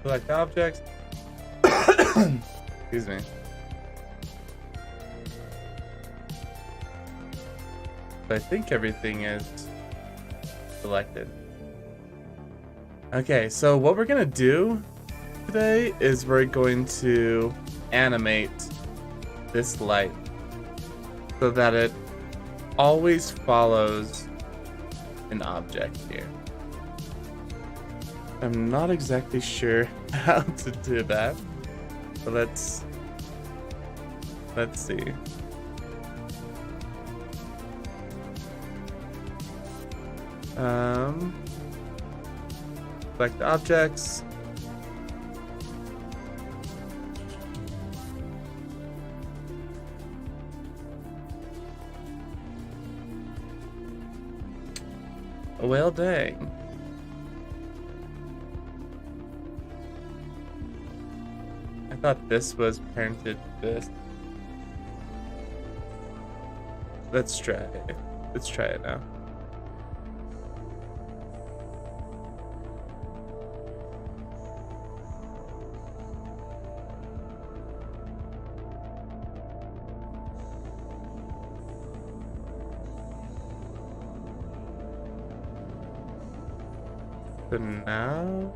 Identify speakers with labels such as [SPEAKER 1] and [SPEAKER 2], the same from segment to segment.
[SPEAKER 1] Select objects. Excuse me. I think everything is selected. Okay, so what we're gonna do today is we're going to animate this light so that it always follows an object here. I'm not exactly sure how to do that, but let's see. Select objects. Well, dang. I thought this was parented this. Let's try it. Let's try it now. So now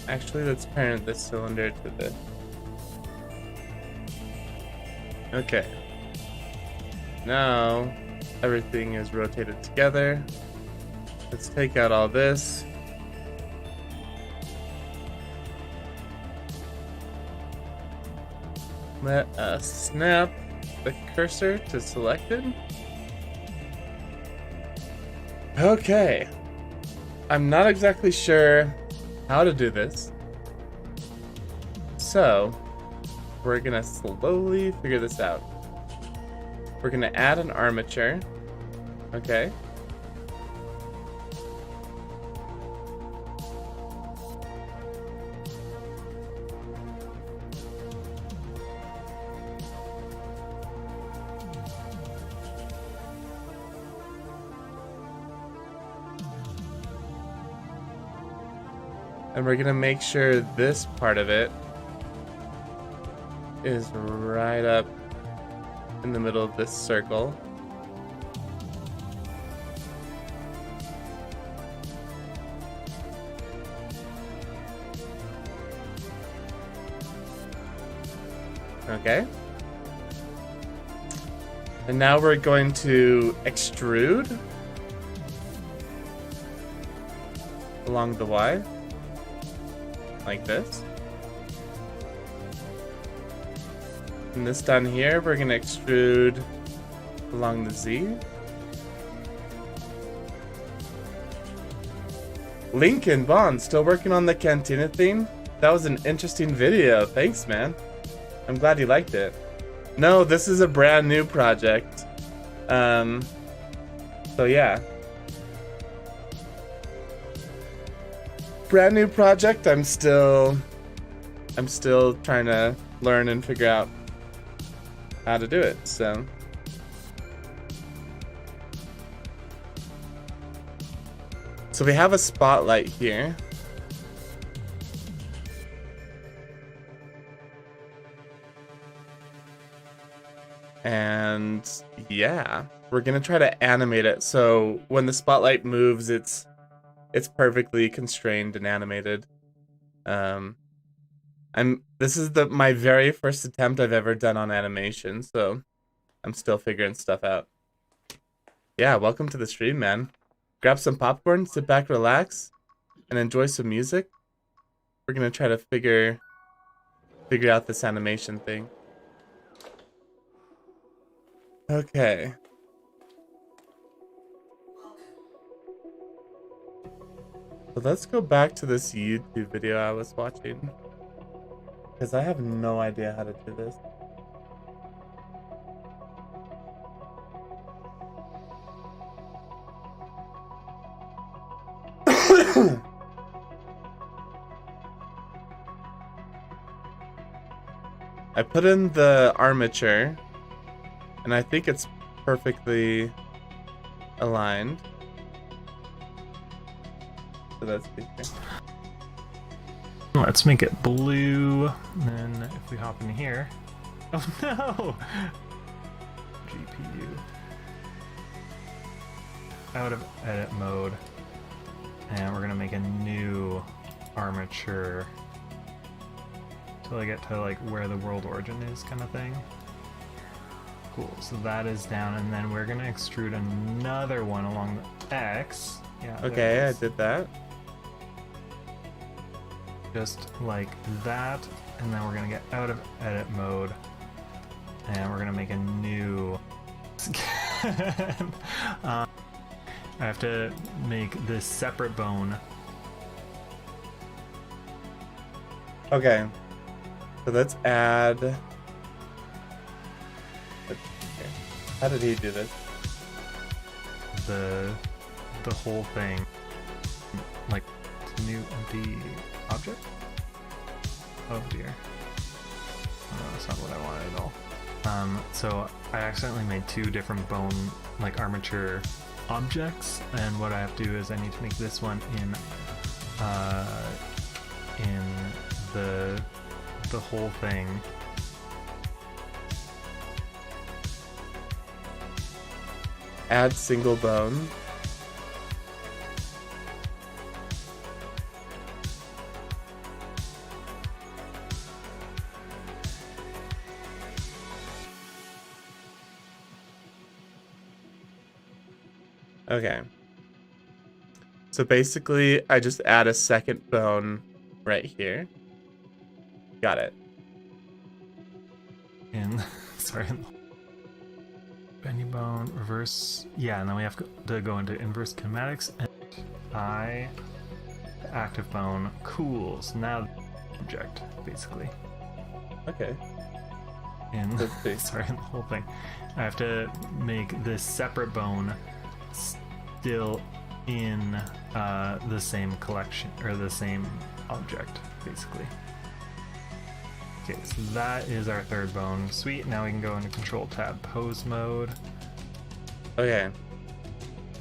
[SPEAKER 1] actually, let's parent this cylinder to this. Okay. Now everything is rotated together. Let's take out all this. Let us snap the cursor to selected. Okay. I'm not exactly sure how to do this. So, we're gonna slowly figure this out. We're gonna add an armature. Okay. And we're gonna make sure this part of it is right up in the middle of this circle. Okay. And now we're going to extrude along the Y. Like this. And this down here, we're gonna extrude along the Z. Lincoln Bond, still working on the Cantina theme? That was an interesting video. Thanks, man. I'm glad you liked it. No, this is a brand new project. So yeah. Brand new project. I'm still trying to learn and figure out how to do it. So we have a spotlight here. And yeah, we're gonna try to animate it so when the spotlight moves, it's perfectly constrained and animated. This is my very first attempt I've ever done on animation, so I'm still figuring stuff out. Yeah, welcome to the stream, man. Grab some popcorn, sit back, relax, and enjoy some music. We're gonna try to figure out this animation thing. Okay. So let's go back to this YouTube video I was watching, because I have no idea how to do this. I put in the armature, and I think it's perfectly aligned. So that's good.
[SPEAKER 2] Let's make it blue. And then if we hop in here. Oh no! GPU. Out of edit mode. And we're gonna make a new armature. Till I get to like where the world origin is kind of thing. Cool, so that is down, and then we're gonna extrude another one along the X. Yeah.
[SPEAKER 1] Okay, I did that.
[SPEAKER 2] Just like that, and then we're gonna get out of edit mode, and we're gonna make a new. I have to make this separate bone.
[SPEAKER 1] Okay, so let's add. How did he do this?
[SPEAKER 2] The whole thing, like new empty object. Oh dear. That's not what I wanted at all. So I accidentally made two different bone, like armature objects, and what I have to do is I need to make this one in the whole thing.
[SPEAKER 1] Add single bone. Okay. So basically, I just add a second bone right here. Got it.
[SPEAKER 2] In sorry, bendy bone reverse. Yeah, and then we have to go into inverse kinematics, and active bone cools. Now object basically.
[SPEAKER 1] Okay.
[SPEAKER 2] In sorry, the whole thing. I have to make this separate bone still in the same collection or the same object basically. Okay, so that is our third bone. Sweet, now we can go into control tab pose mode.
[SPEAKER 1] Okay.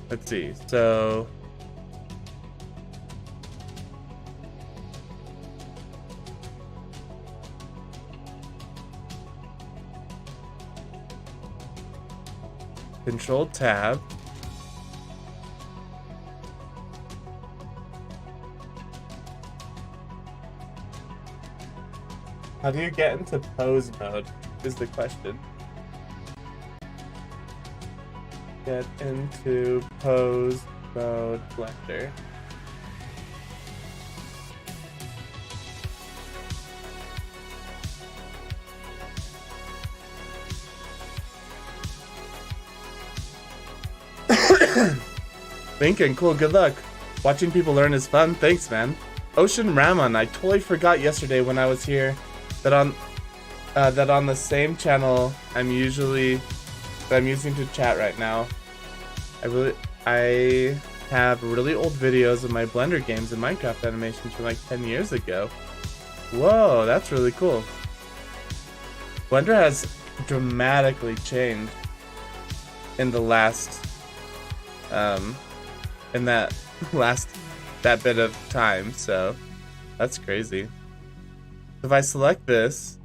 [SPEAKER 1] Let's see. So control tab. How do you get into pose mode is the question. Get into pose mode Blender. Lincoln, cool, good luck. Watching people learn is fun. Thanks, man. Ocean Ramon, I totally forgot yesterday when I was here that on the same channel I'm using to chat right now. I have really old videos of my Blender games and Minecraft animations from like 10 years ago. Whoa, that's really cool. Blender has dramatically changed in the last in that bit of time, so that's crazy. If I select this,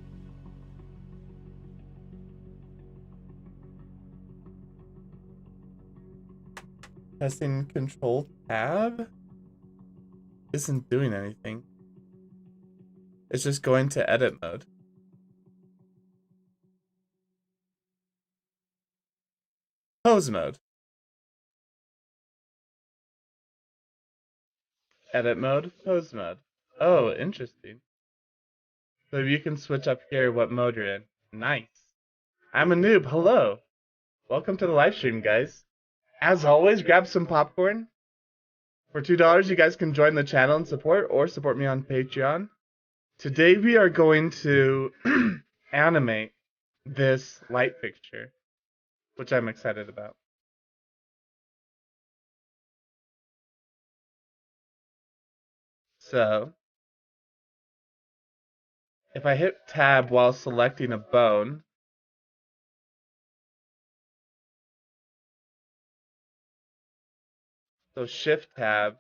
[SPEAKER 1] pressing control tab isn't doing anything. It's just going to edit mode. Pose mode. Edit mode, pose mode. Oh, interesting. So you can switch up here what mode you're in. Nice. I'm a noob. Hello. Welcome to the live stream, guys. As always, grab some popcorn. For $2, you guys can join the channel and support, or support me on Patreon. Today we are going to animate this light fixture, which I'm excited about. So, if I hit tab while selecting a bone, so shift tab,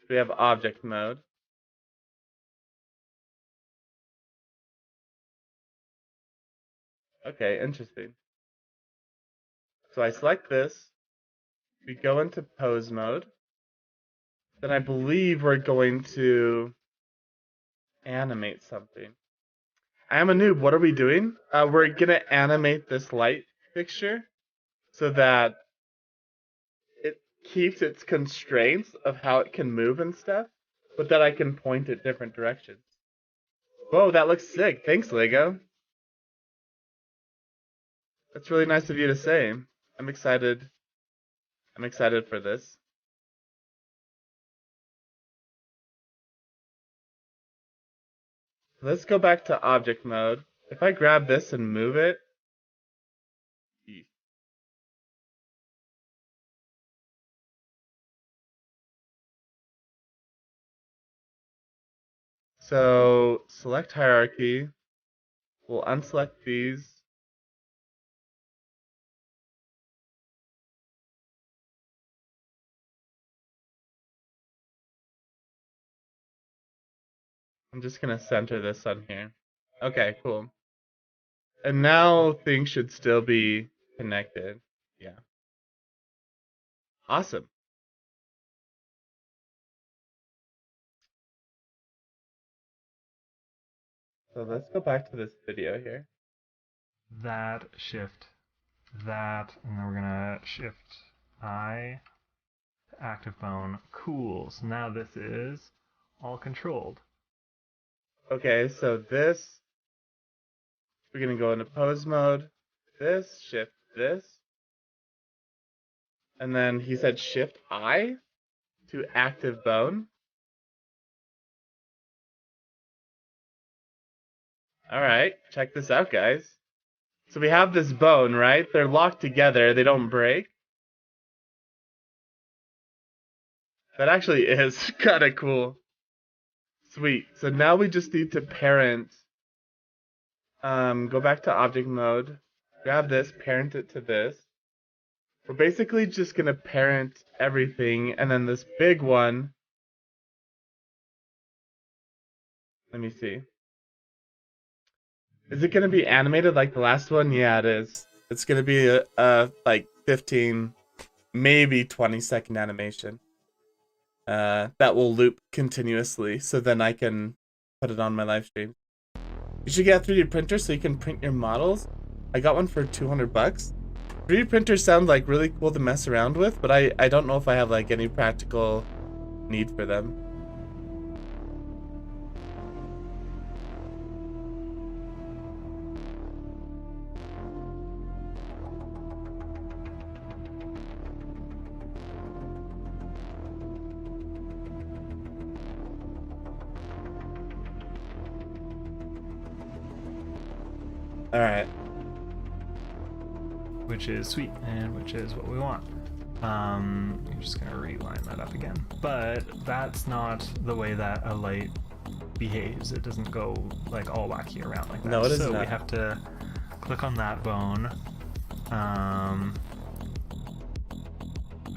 [SPEAKER 1] we have object mode. Okay, interesting. So I select this, we go into pose mode, then I believe we're going to animate something. I am a noob, what are we doing? We're gonna animate this light fixture so that it keeps its constraints of how it can move and stuff, but that I can point it different directions. Whoa, that looks sick. Thanks, Lego. That's really nice of you to say. I'm excited. I'm excited for this. Let's go back to object mode. If I grab this and move it, so select hierarchy. We'll unselect these. I'm just gonna center this on here. Okay, cool. And now things should still be connected. Yeah. Awesome. So let's go back to this video here.
[SPEAKER 2] That, shift, that, and then we're gonna shift I to active bone. Cool. So now this is all controlled.
[SPEAKER 1] Okay, so this, we're gonna go into pose mode. This, shift this. And then he said shift I to active bone. Alright, check this out, guys. So we have this bone, right? They're locked together, they don't break. That actually is kind of cool. Sweet. So now we just need to parent. Go back to object mode. Grab this, parent it to this. We're basically just gonna parent everything, and then this big one. Let me see. Is it gonna be animated like the last one? Yeah, it is. It's gonna be a like 15, maybe 20-second animation. That will loop continuously, so then I can put it on my live stream. You should get a 3D printer so you can print your models. I got one for 200 bucks. 3D printers sound like really cool to mess around with, but I don't know if I have like any practical need for them. Alright.
[SPEAKER 2] Which is sweet, and which is what we want. I'm just gonna reline that up again. But that's not the way that a light behaves. It doesn't go like all wacky around like that.
[SPEAKER 1] No, it is
[SPEAKER 2] so
[SPEAKER 1] not.
[SPEAKER 2] we have to click on that bone.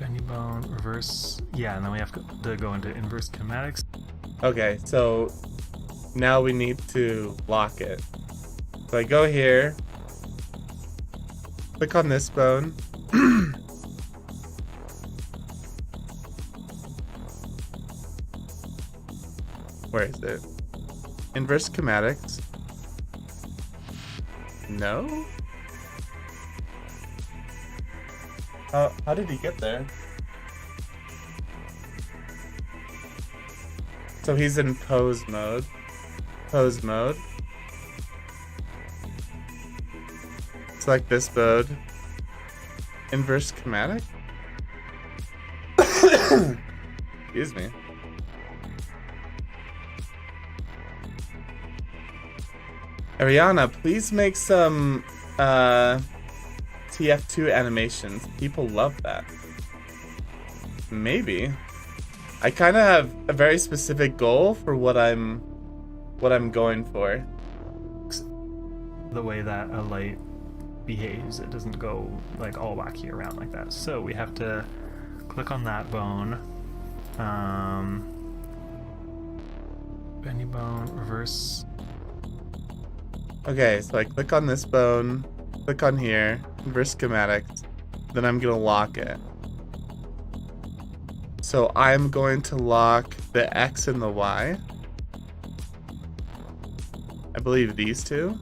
[SPEAKER 2] Any bone, reverse. Yeah, and then we have to go into inverse kinematics.
[SPEAKER 1] Okay, so now we need to lock it. So I go here, click on this bone. Where is it? Inverse kinematics. No? How did he get there? So he's in pose mode. Pose mode. Select this mode. Inverse schematic? Excuse me. Ariana, please make some TF2 animations. People love that. Maybe. I kind of have a very specific goal for what I'm going for.
[SPEAKER 2] The way that a light behaves, it doesn't go like all wacky around like that. So we have to click on that bone. Any bone, reverse.
[SPEAKER 1] Okay, so I click on this bone, click on here, convert schematics, then I'm gonna lock it. So I'm going to lock the X and the Y. I believe these two.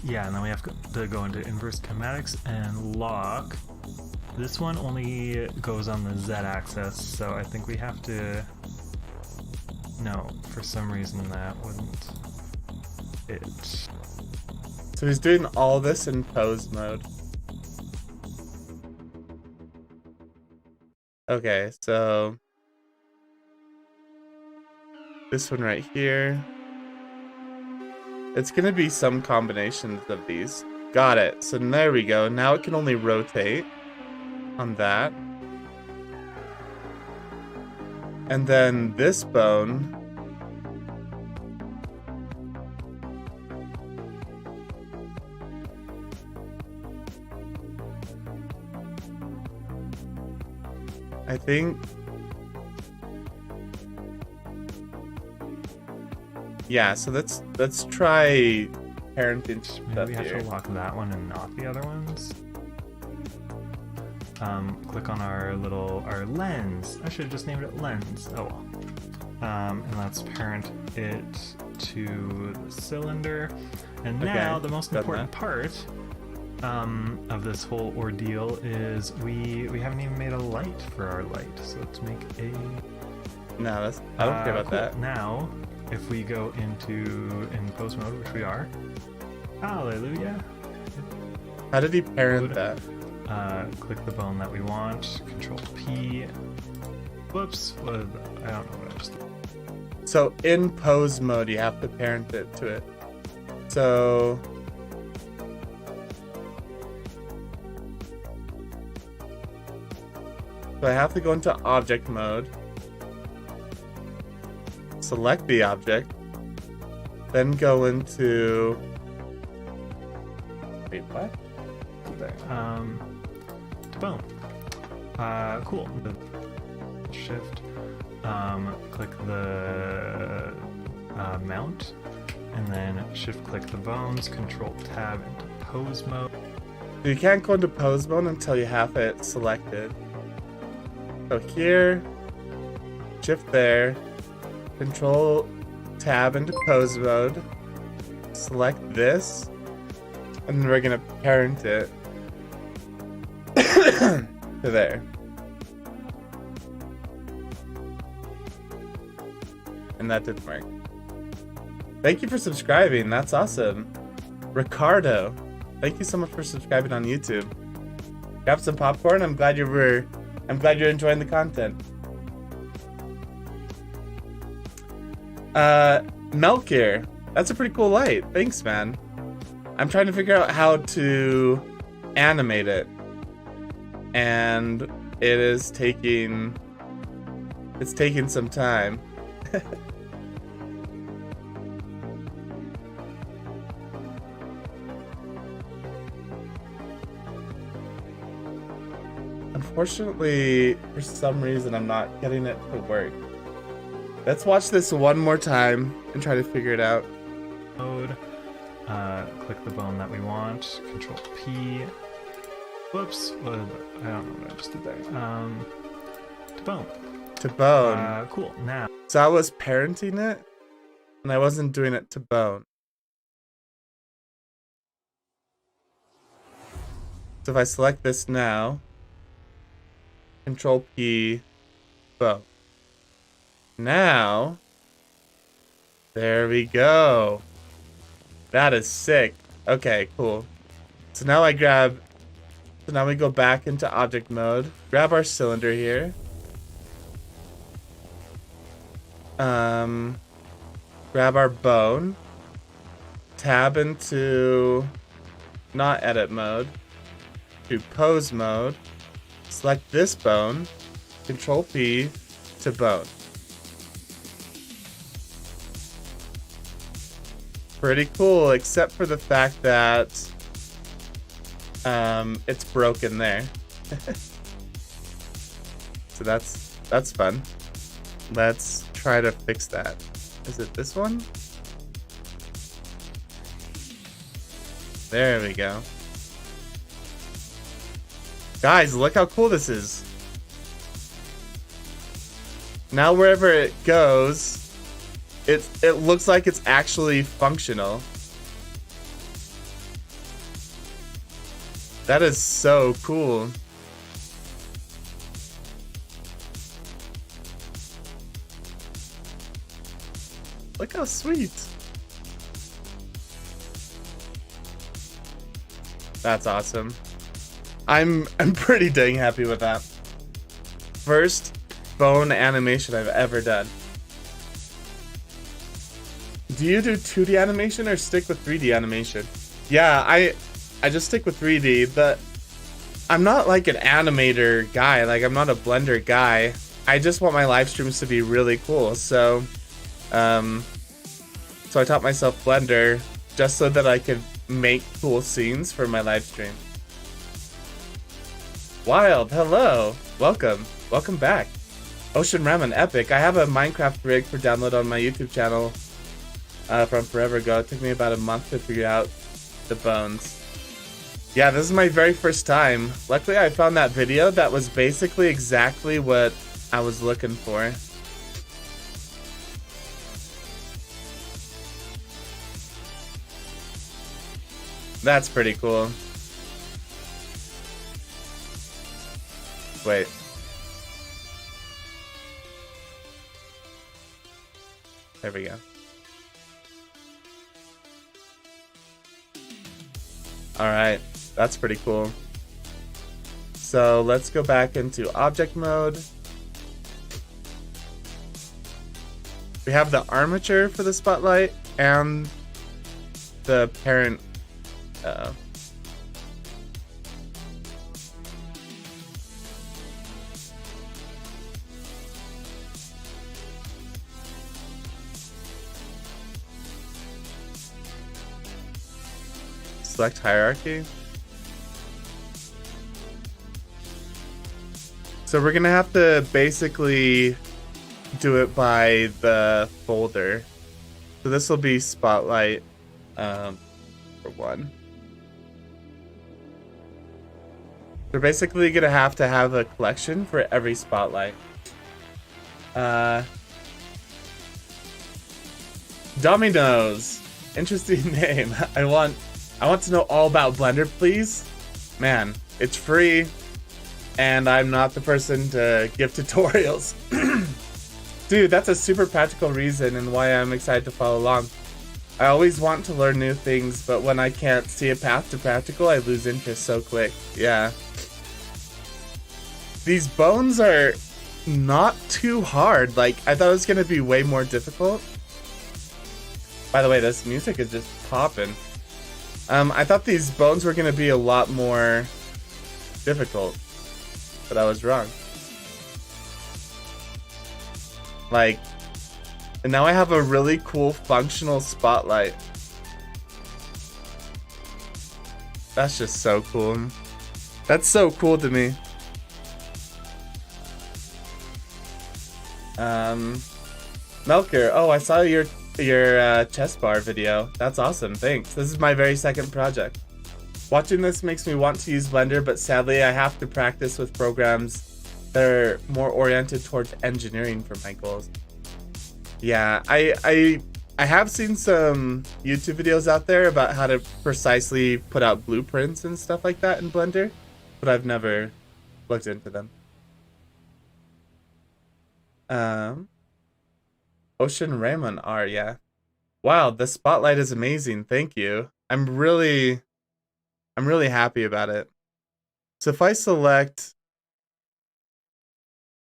[SPEAKER 2] Yeah, and then we have to go into inverse schematics and lock. This one only goes on the Z-axis, so I think we have to... No, for some reason that wouldn't... It...
[SPEAKER 1] So he's doing all this in pose mode. Okay, so... this one right here. It's gonna be some combinations of these. Got it. So there we go. Now it can only rotate on that. And then this bone. I think. Yeah, so let's try parenting stuff
[SPEAKER 2] Maybe we have
[SPEAKER 1] here.
[SPEAKER 2] to lock that one and not the other ones. Click on our lens. I should have just named it lens. Oh well. And let's parent it to the cylinder. And now the most important part of this whole ordeal is we haven't even made a light for our light. So let's make a...
[SPEAKER 1] No, that's, I don't care about
[SPEAKER 2] cool.
[SPEAKER 1] that.
[SPEAKER 2] Now, if we go in pose mode, which we are, hallelujah.
[SPEAKER 1] How did he parent that?
[SPEAKER 2] Click the bone that we want, Control P. Whoops, I don't know what I just did.
[SPEAKER 1] So in pose mode, you have to parent it to it. So I have to go into object mode, select the object, then go into... Wait, what?
[SPEAKER 2] To bone. Cool. Shift. Click the mount, and then shift click the bones, Control Tab into pose mode.
[SPEAKER 1] You can't go into pose mode until you have it selected. So here, shift there, Control Tab into pose mode, select this, and then we're gonna parent it to there. And that didn't work. Thank you for subscribing. That's awesome. Ricardo, thank you so much for subscribing on YouTube. Grab some popcorn. I'm glad you're enjoying the content. Melkir, that's a pretty cool light. Thanks, man. I'm trying to figure out how to animate it. And it's taking some time. Unfortunately, for some reason, I'm not getting it to work. Let's watch this one more time and try to figure it out.
[SPEAKER 2] Mode. Click the bone that we want, Control P. Whoops, I don't know what I just did there. To bone.
[SPEAKER 1] To bone.
[SPEAKER 2] Cool, now.
[SPEAKER 1] So I was parenting it, and I wasn't doing it to bone. So if I select this now, Control P, bone. Now, there we go. That is sick. Okay, cool. So now we go back into object mode. Grab our cylinder here. Grab our bone. Tab into not edit mode. To pose mode. Select this bone. Control P to bone. Pretty cool, except for the fact that it's broken there. So that's fun. Let's try to fix that. Is it this one? There we go. Guys, look how cool this is. Now wherever it goes, it looks like it's actually functional. That is so cool. Look how sweet. That's awesome. I'm pretty dang happy with that. First bone animation I've ever done. Do you do 2D animation or stick with 3D animation? Yeah, I just stick with 3D, but I'm not like an animator guy. Like, I'm not a Blender guy. I just want my live streams to be really cool. So I taught myself Blender just so that I could make cool scenes for my live stream. Wild, hello. Welcome back. Ocean Ramen, epic. I have a Minecraft rig for download on my YouTube channel from forever ago. It took me about a month to figure out the bones. Yeah, this is my very first time. Luckily, I found that video that was basically exactly what I was looking for. That's pretty cool. Wait. There we go. Alright, that's pretty cool. So let's go back into object mode. We have the armature for the spotlight and the parent. Select hierarchy. So we're gonna have to basically do it by the folder. So this will be spotlight for one. We're basically gonna have to have a collection for every spotlight. Dominoes. Interesting name. I want to know all about Blender, please. Man, it's free, and I'm not the person to give tutorials. Dude, that's a super practical reason and why I'm excited to follow along. I always want to learn new things, but when I can't see a path to practical, I lose interest so quick. Yeah. These bones are not too hard. Like, I thought it was gonna be way more difficult. By the way, this music is just popping. I thought these bones were gonna be a lot more difficult, but I was wrong. Like, and now I have a really cool functional spotlight. That's just so cool. That's so cool to me. Melker, oh, I saw your chest bar video. That's awesome, thanks. This is my very second project. Watching this makes me want to use Blender, but sadly I have to practice with programs that are more oriented towards engineering for my goals. Yeah, I have seen some YouTube videos out there about how to precisely put out blueprints and stuff like that in Blender, but I've never looked into them. Ocean Ramen R, yeah. Wow, the spotlight is amazing. Thank you. I'm really I'm really happy about it. So if I select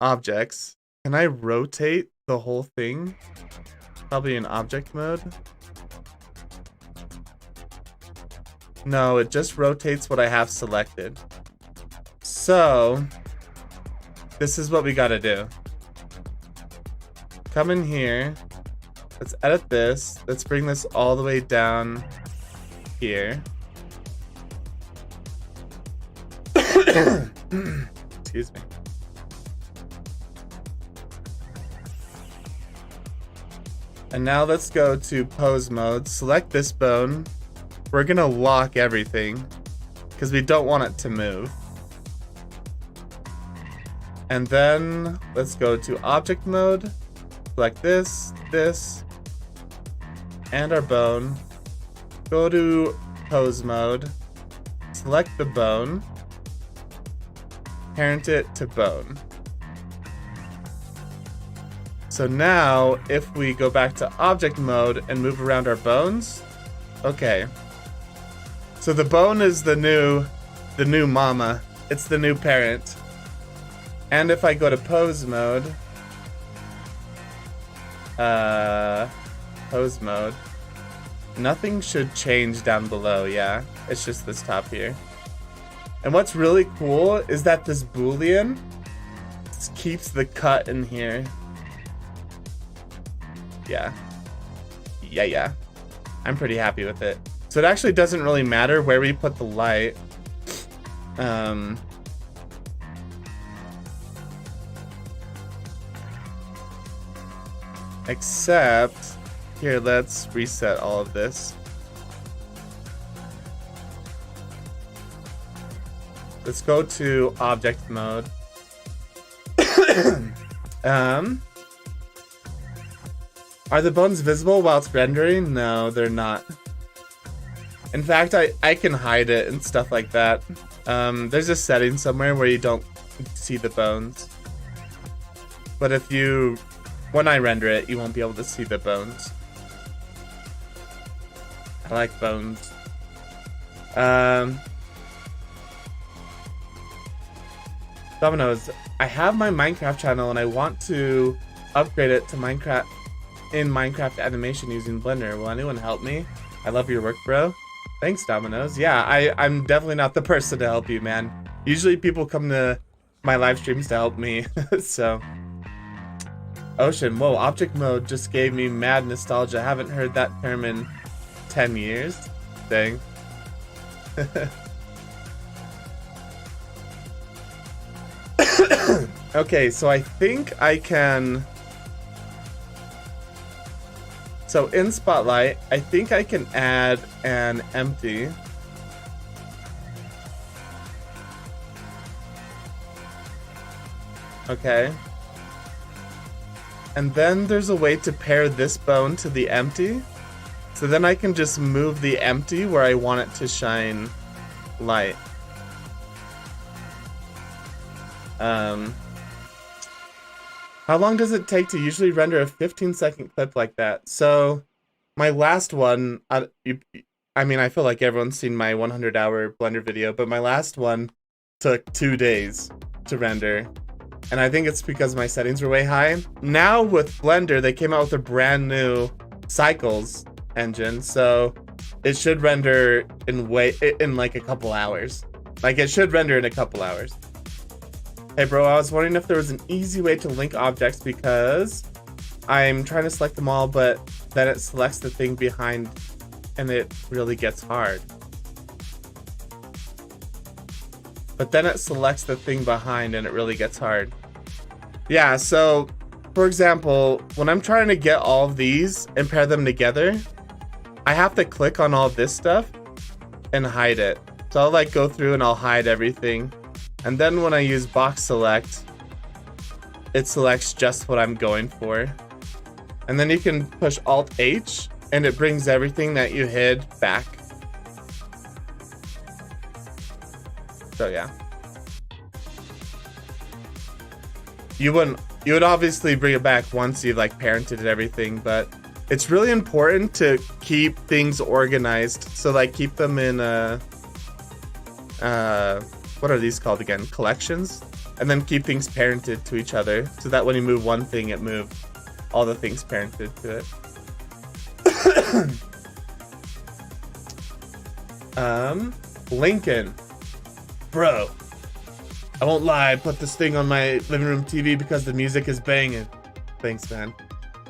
[SPEAKER 1] objects, can I rotate the whole thing? Probably in object mode. No, it just rotates what I have selected. So this is what we gotta do. Come in here. Let's edit this. Let's bring this all the way down here. Excuse me. And now let's go to pose mode. Select this bone. We're gonna lock everything because we don't want it to move. And then let's go to object mode. Select this, this, and our bone. Go to pose mode. Select the bone. Parent it to bone. So now, if we go back to object mode and move around our bones, okay. So the bone is the new mama. It's the new parent. And if I go to pose mode, nothing should change down below, yeah. It's just this top here. And what's really cool is that this Boolean keeps the cut in here. Yeah. Yeah. I'm pretty happy with it. So it actually doesn't really matter where we put the light. Except, here, let's reset all of this. Let's go to object mode. Are the bones visible while it's rendering? No, they're not. In fact, I can hide it and stuff like that. There's a setting somewhere where you don't see the bones. But when I render it, you won't be able to see the bones. I like bones. Dominoes, I have my Minecraft channel and I want to upgrade it to Minecraft animation using Blender. Will anyone help me? I love your work, bro. Thanks, Dominoes. Yeah, I'm definitely not the person to help you, man. Usually people come to my live streams to help me, so. Ocean, whoa, object mode just gave me mad nostalgia. I haven't heard that term in 10 years. Dang. Okay, so I think I can... So in Spotlight, I think I can add an empty. Okay. And then there's a way to pair this bone to the empty. So then I can just move the empty where I want it to shine light. How long does it take to usually render a 15-second clip like that? So my last one, I feel like everyone's seen my 100-hour Blender video, but my last one took 2 days to render. And I think it's because my settings were way high. Now with Blender, they came out with a brand new cycles engine, so it should render in like a couple hours. Like it should render in a couple hours. Hey bro, I was wondering if there was an easy way to link objects because I'm trying to select them all, but then it selects the thing behind and it really gets hard. But then it selects the thing behind and it really gets hard. Yeah, so for example, when I'm trying to get all of these and pair them together, I have to click on all this stuff and hide it. So I'll like go through and I'll hide everything. And then when I use box select, it selects just what I'm going for. And then you can push Alt H and it brings everything that you hid back. So yeah. You would obviously bring it back once you've like parented and everything, but it's really important to keep things organized. So like keep them in what are these called again? Collections. And then keep things parented to each other so that when you move one thing, it moves all the things parented to it. Lincoln. Bro. I won't lie, I put this thing on my living room TV because the music is banging. Thanks, man.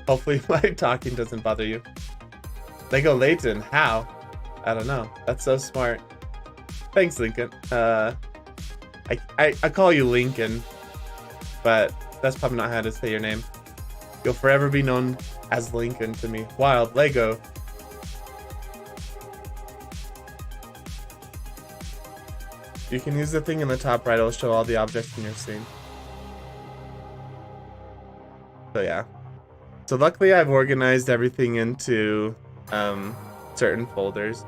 [SPEAKER 1] Hopefully my talking doesn't bother you. Lego Layton, how? I don't know. That's so smart. Thanks, Lincoln. I call you Lincoln, but that's probably not how to say your name. You'll forever be known as Lincoln to me. Wild Lego. You can use the thing in the top right. It'll show all the objects in your scene. So yeah. So luckily I've organized everything into certain folders.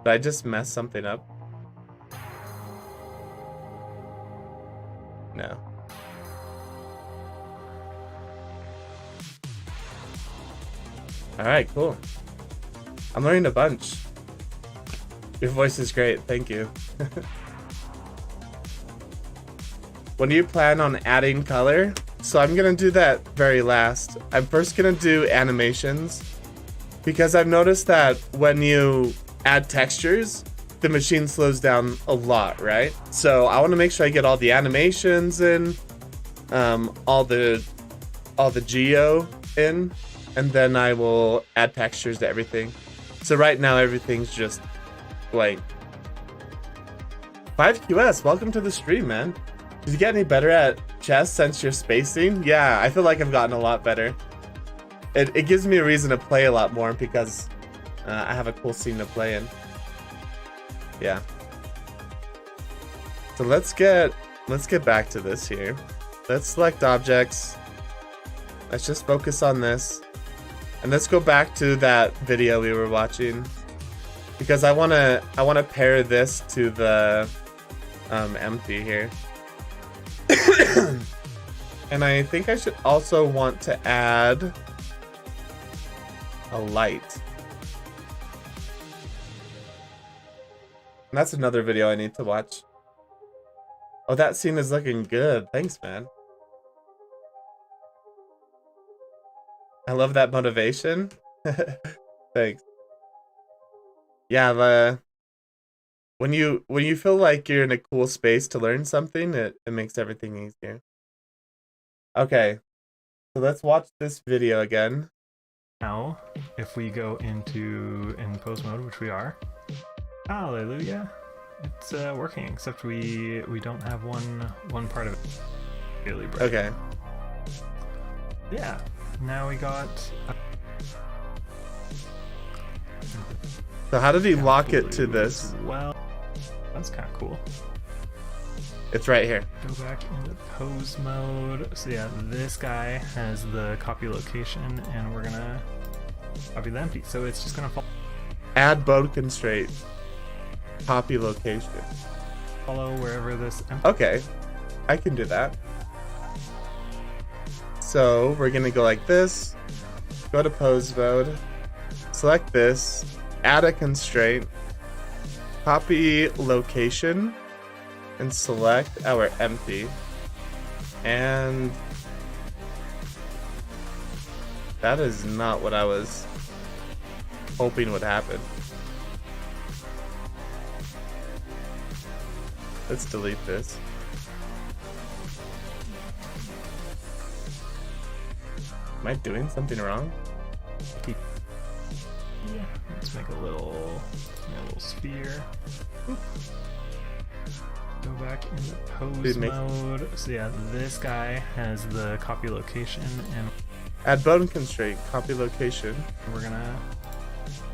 [SPEAKER 1] Did I just mess something up? No. Alright, cool. I'm learning a bunch. Your voice is great, thank you. When do you plan on adding color? So I'm gonna do that very last. I'm first gonna do animations, because I've noticed that when you add textures, the machine slows down a lot, right? So I want to make sure I get all the animations in, all the geo in, and then I will add textures to everything. So right now everything's just blank. 5QS, welcome to the stream, man. Did you get any better at chess since you're spacing? Yeah, I feel like I've gotten a lot better. It gives me a reason to play a lot more because I have a cool scene to play in. Yeah. So let's get back to this here. Let's select objects. Let's just focus on this. And let's go back to that video we were watching, because I wanna pair this to the empty here. And I think I should also want to add a light. And that's another video I need to watch. Oh, that scene is looking good. Thanks, man. I love that motivation. Thanks. Yeah, when you feel like you're in a cool space to learn something, it makes everything easier. Okay, so let's watch this video again.
[SPEAKER 2] Now, if we go into in pose mode, which we are, hallelujah, it's working. Except we don't have one part of it really bright.
[SPEAKER 1] Okay.
[SPEAKER 2] Yeah. Now we got.
[SPEAKER 1] So how did he lock it to this?
[SPEAKER 2] Well, that's kind of cool.
[SPEAKER 1] It's right here.
[SPEAKER 2] Go back into pose mode. So yeah, this guy has the copy location, and we're gonna copy the empty. So it's just gonna
[SPEAKER 1] Add bone constraint. Copy location.
[SPEAKER 2] follow wherever this empty.
[SPEAKER 1] Okay, I can do that. So we're gonna go like this. Go to pose mode. Select this. Add a constraint. Copy location. And select our empty. And that is not what I was hoping would happen. Let's delete this. Am I doing something wrong?
[SPEAKER 2] Yeah, let's make a little sphere. Oop. Go back into pose mode. So yeah, this guy has the copy location, and
[SPEAKER 1] add bone constraint, copy location.
[SPEAKER 2] We're gonna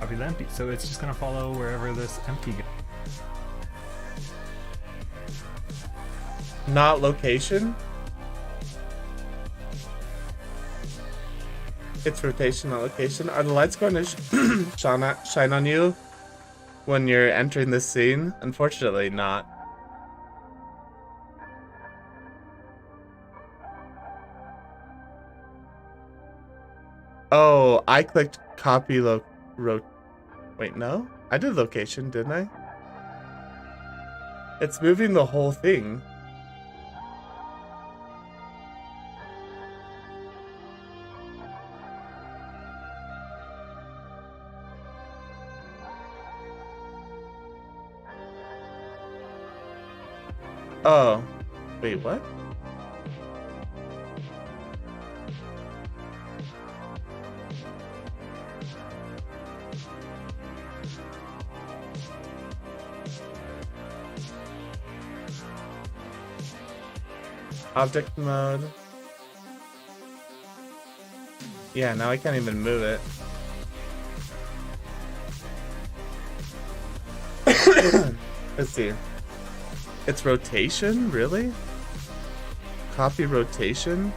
[SPEAKER 2] copy the empty. So it's just gonna follow wherever this empty goes.
[SPEAKER 1] Not location? It's rotation, not location. Are the lights going to shine on you when you're entering this scene? Unfortunately, not. Oh, I clicked copy wait, no? I did location, didn't I? It's moving the whole thing. Oh, wait, what? Object mode. Yeah, now I can't even move it. Let's see. It's rotation? Really? Copy rotation?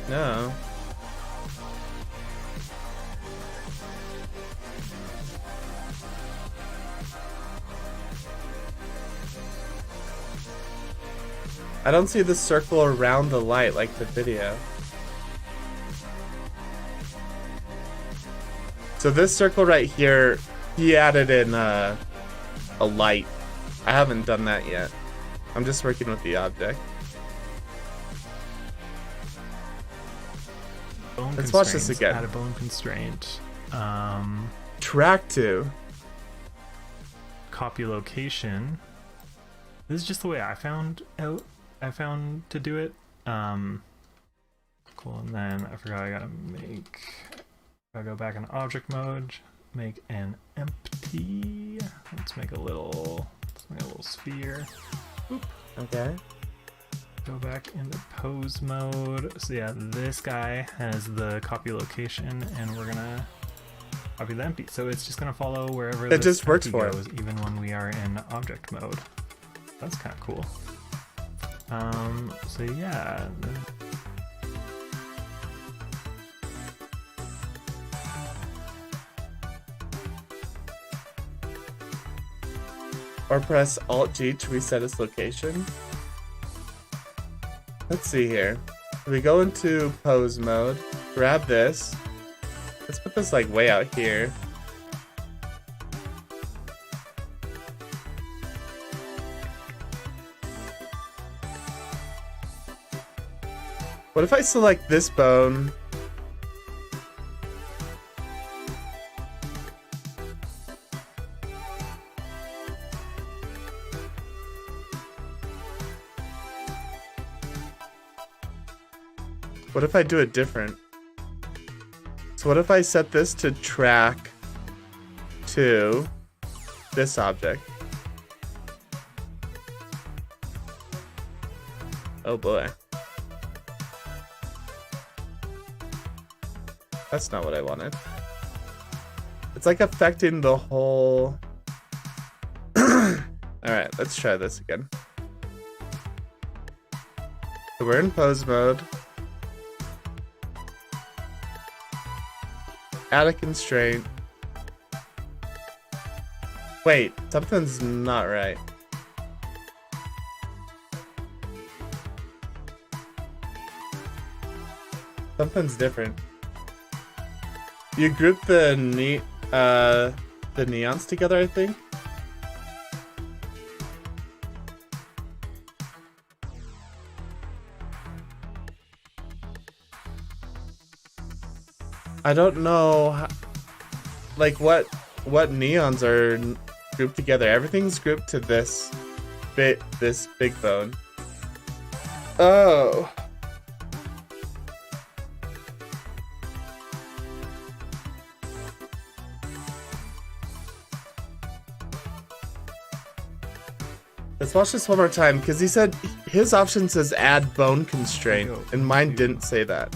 [SPEAKER 1] No. I don't see the circle around the light like the video. So this circle right here, he added in a light. I haven't done that yet. I'm just working with the object. Let's watch this again.
[SPEAKER 2] Add a bone constraint.
[SPEAKER 1] Track to.
[SPEAKER 2] Copy location. This is just the way I found to do it. Cool, and then I forgot I go back in object mode, make an empty. Let's make a little sphere. Oop.
[SPEAKER 1] Okay.
[SPEAKER 2] Go back into pose mode. So yeah, this guy has the copy location, and we're gonna copy the empty. So it's just gonna follow wherever
[SPEAKER 1] it just works for
[SPEAKER 2] goes, even when we are in object mode. That's kind of cool. So yeah.
[SPEAKER 1] Or press Alt-G to reset its location. Let's see here. We go into pose mode, grab this. Let's put this like way out here. What if I select this bone? What if I do it different? So what if I set this to track to this object? Oh boy. That's not what I wanted. It's like affecting the whole... Alright, let's try this again. So we're in pose mode. Add a constraint. Wait, something's not right. Something's different. You group the neons together, I think. I don't know, like what neons are grouped together. Everything's grouped to this big bone. Oh. Let's watch this one more time, because he said his option says add bone constraint, and mine didn't say that.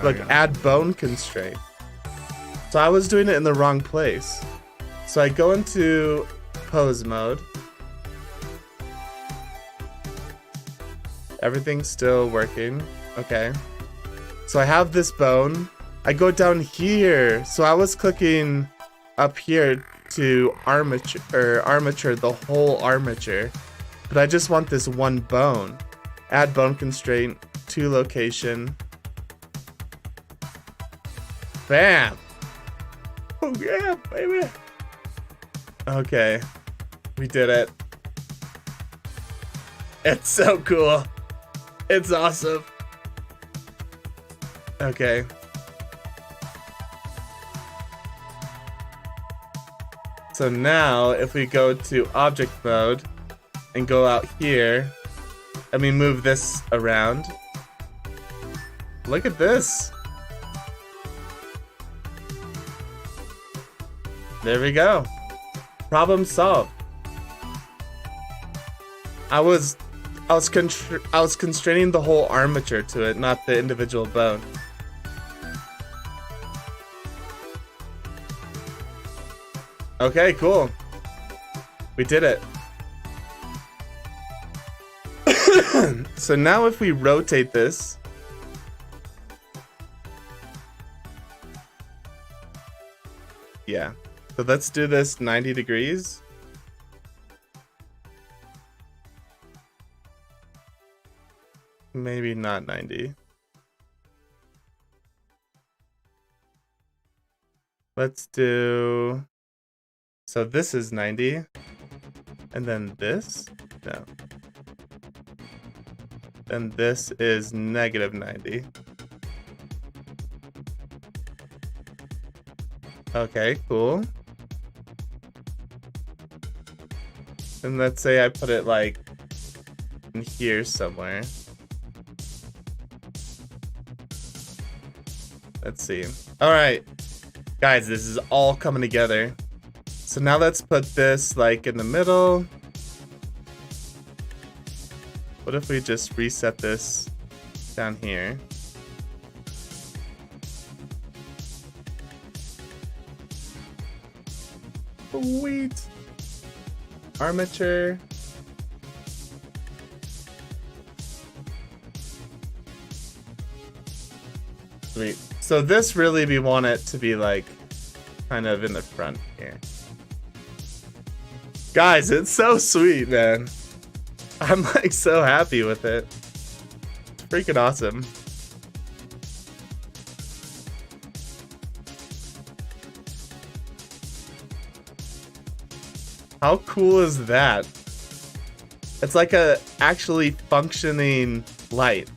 [SPEAKER 1] Look, add bone constraint. So I was doing it in the wrong place. So I go into pose mode. Everything's still working. Okay. So I have this bone. I go down here. So I was clicking up here to armature the whole armature, but I just want this one bone. Add bone constraint to location. Bam! Oh yeah, baby! Okay, we did it. It's so cool. It's awesome. Okay. So now, if we go to object mode and go out here, and we move this around, look at this. There we go. Problem solved. I was constraining the whole armature to it, not the individual bone. Okay, cool. We did it. So now if we rotate this, yeah. So let's do this 90 degrees. Maybe not 90. Let's do... So this is 90. And then this? No. And this is negative 90. Okay, cool. And let's say I put it like in here somewhere. Let's see. All right, guys, this is all coming together. So now let's put this like in the middle. What if we just reset this down here? Sweet. Armature. Sweet. So this really, we want it to be like kind of in the front here. Guys, it's so sweet, man. I'm like so happy with it. It's freaking awesome. How cool is that? It's like a actually functioning light.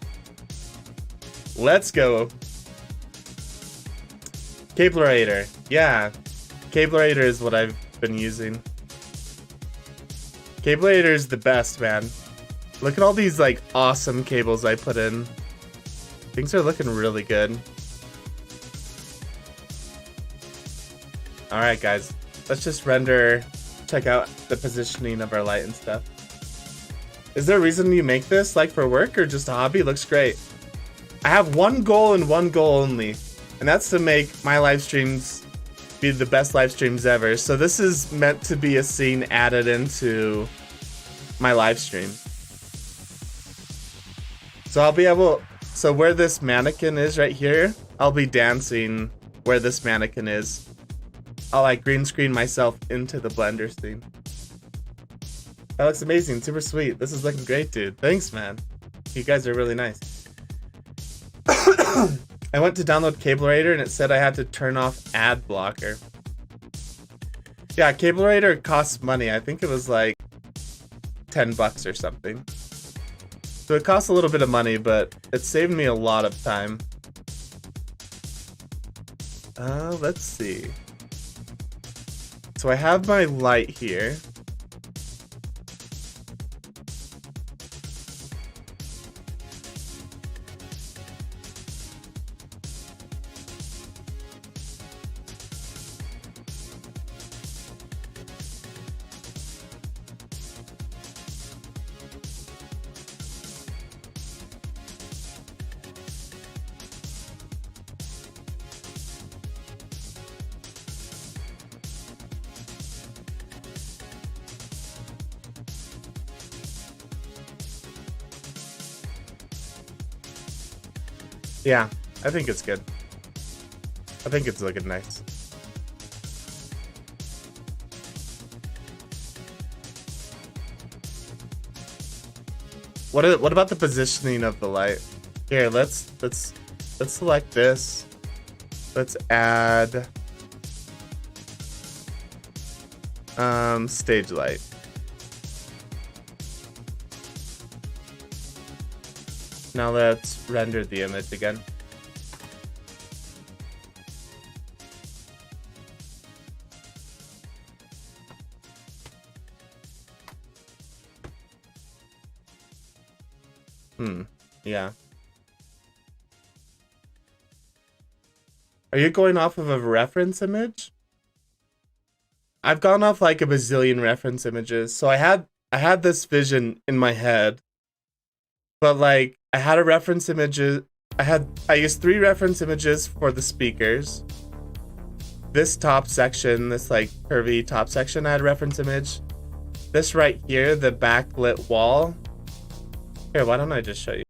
[SPEAKER 1] Let's go. Cablerator. Yeah. Cablerator is what I've been using. Cablerator is the best, man. Look at all these like awesome cables I put in. Things are looking really good. Alright guys, let's just render, check out the positioning of our light and stuff. Is there a reason you make this, like for work or just a hobby? Looks great. I have one goal and one goal only, and that's to make my live streams be the best live streams ever. So this is meant to be a scene added into my live stream. So I'll be able, so where this mannequin is right here, I'll be dancing where this mannequin is. I'll like green screen myself into the Blender scene. That looks amazing, super sweet. This is looking great, dude. Thanks, man. You guys are really nice. I went to download Cablerator and it said I had to turn off ad blocker. Yeah, Cablerator costs money. I think it was like 10 bucks or something. So it costs a little bit of money, but it saved me a lot of time. Let's see. So I have my light here. Yeah, I think it's good. I think it's looking nice. what about the positioning of the light? Here, let's select this. Let's add stage light. Now let's render the image again. Yeah. Are you going off of a reference image? I've gone off like a bazillion reference images. So I had this vision in my head, but like I had a reference images. I used 3 reference images for the speakers. This top section, this like curvy top section, I had a reference image. This right here, the backlit wall. Here, why don't I just show you?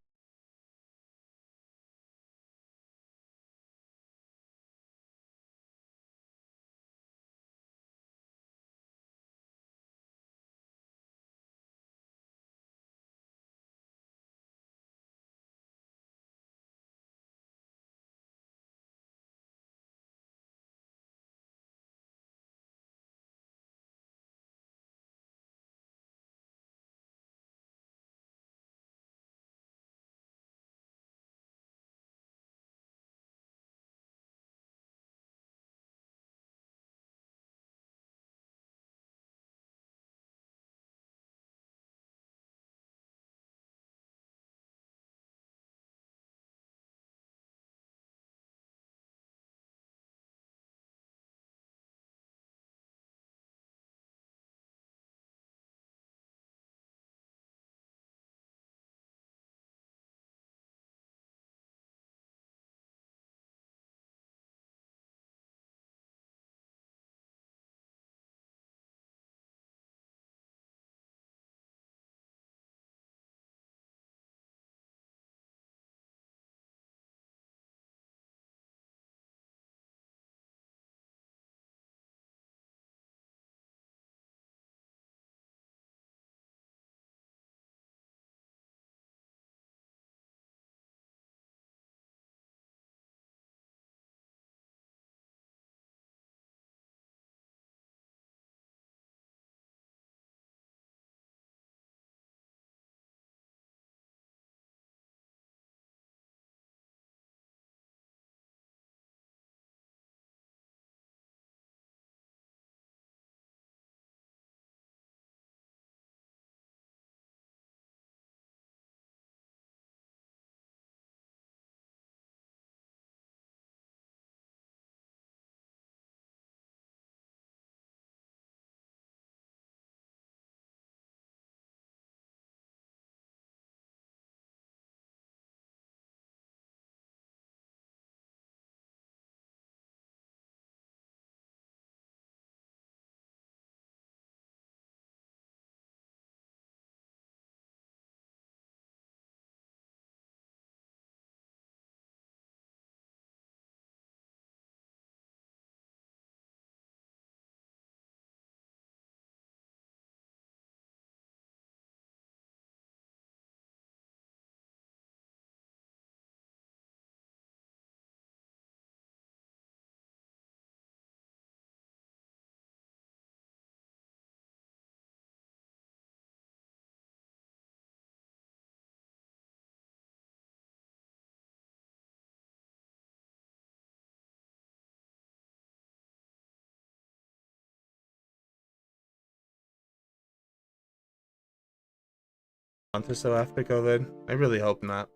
[SPEAKER 1] Month or so after COVID. I really hope not.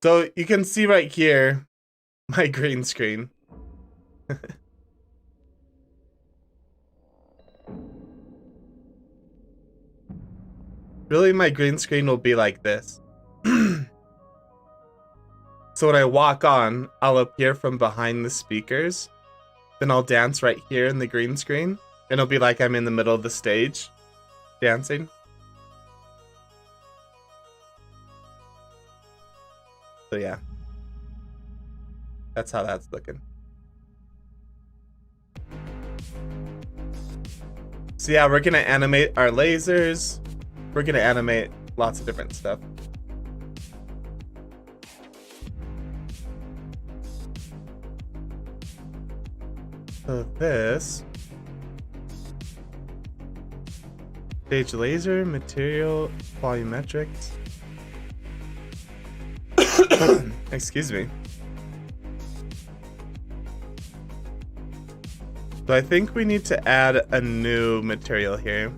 [SPEAKER 1] So you can see right here my green screen. Really, my green screen will be like this. So when I walk on, I'll appear from behind the speakers. Then I'll dance right here in the green screen. And it'll be like I'm in the middle of the stage dancing. So yeah. That's how that's looking. So yeah, we're gonna animate our lasers. We're gonna animate lots of different stuff. So this stage laser material volumetrics. Excuse me. So I think we need to add a new material here.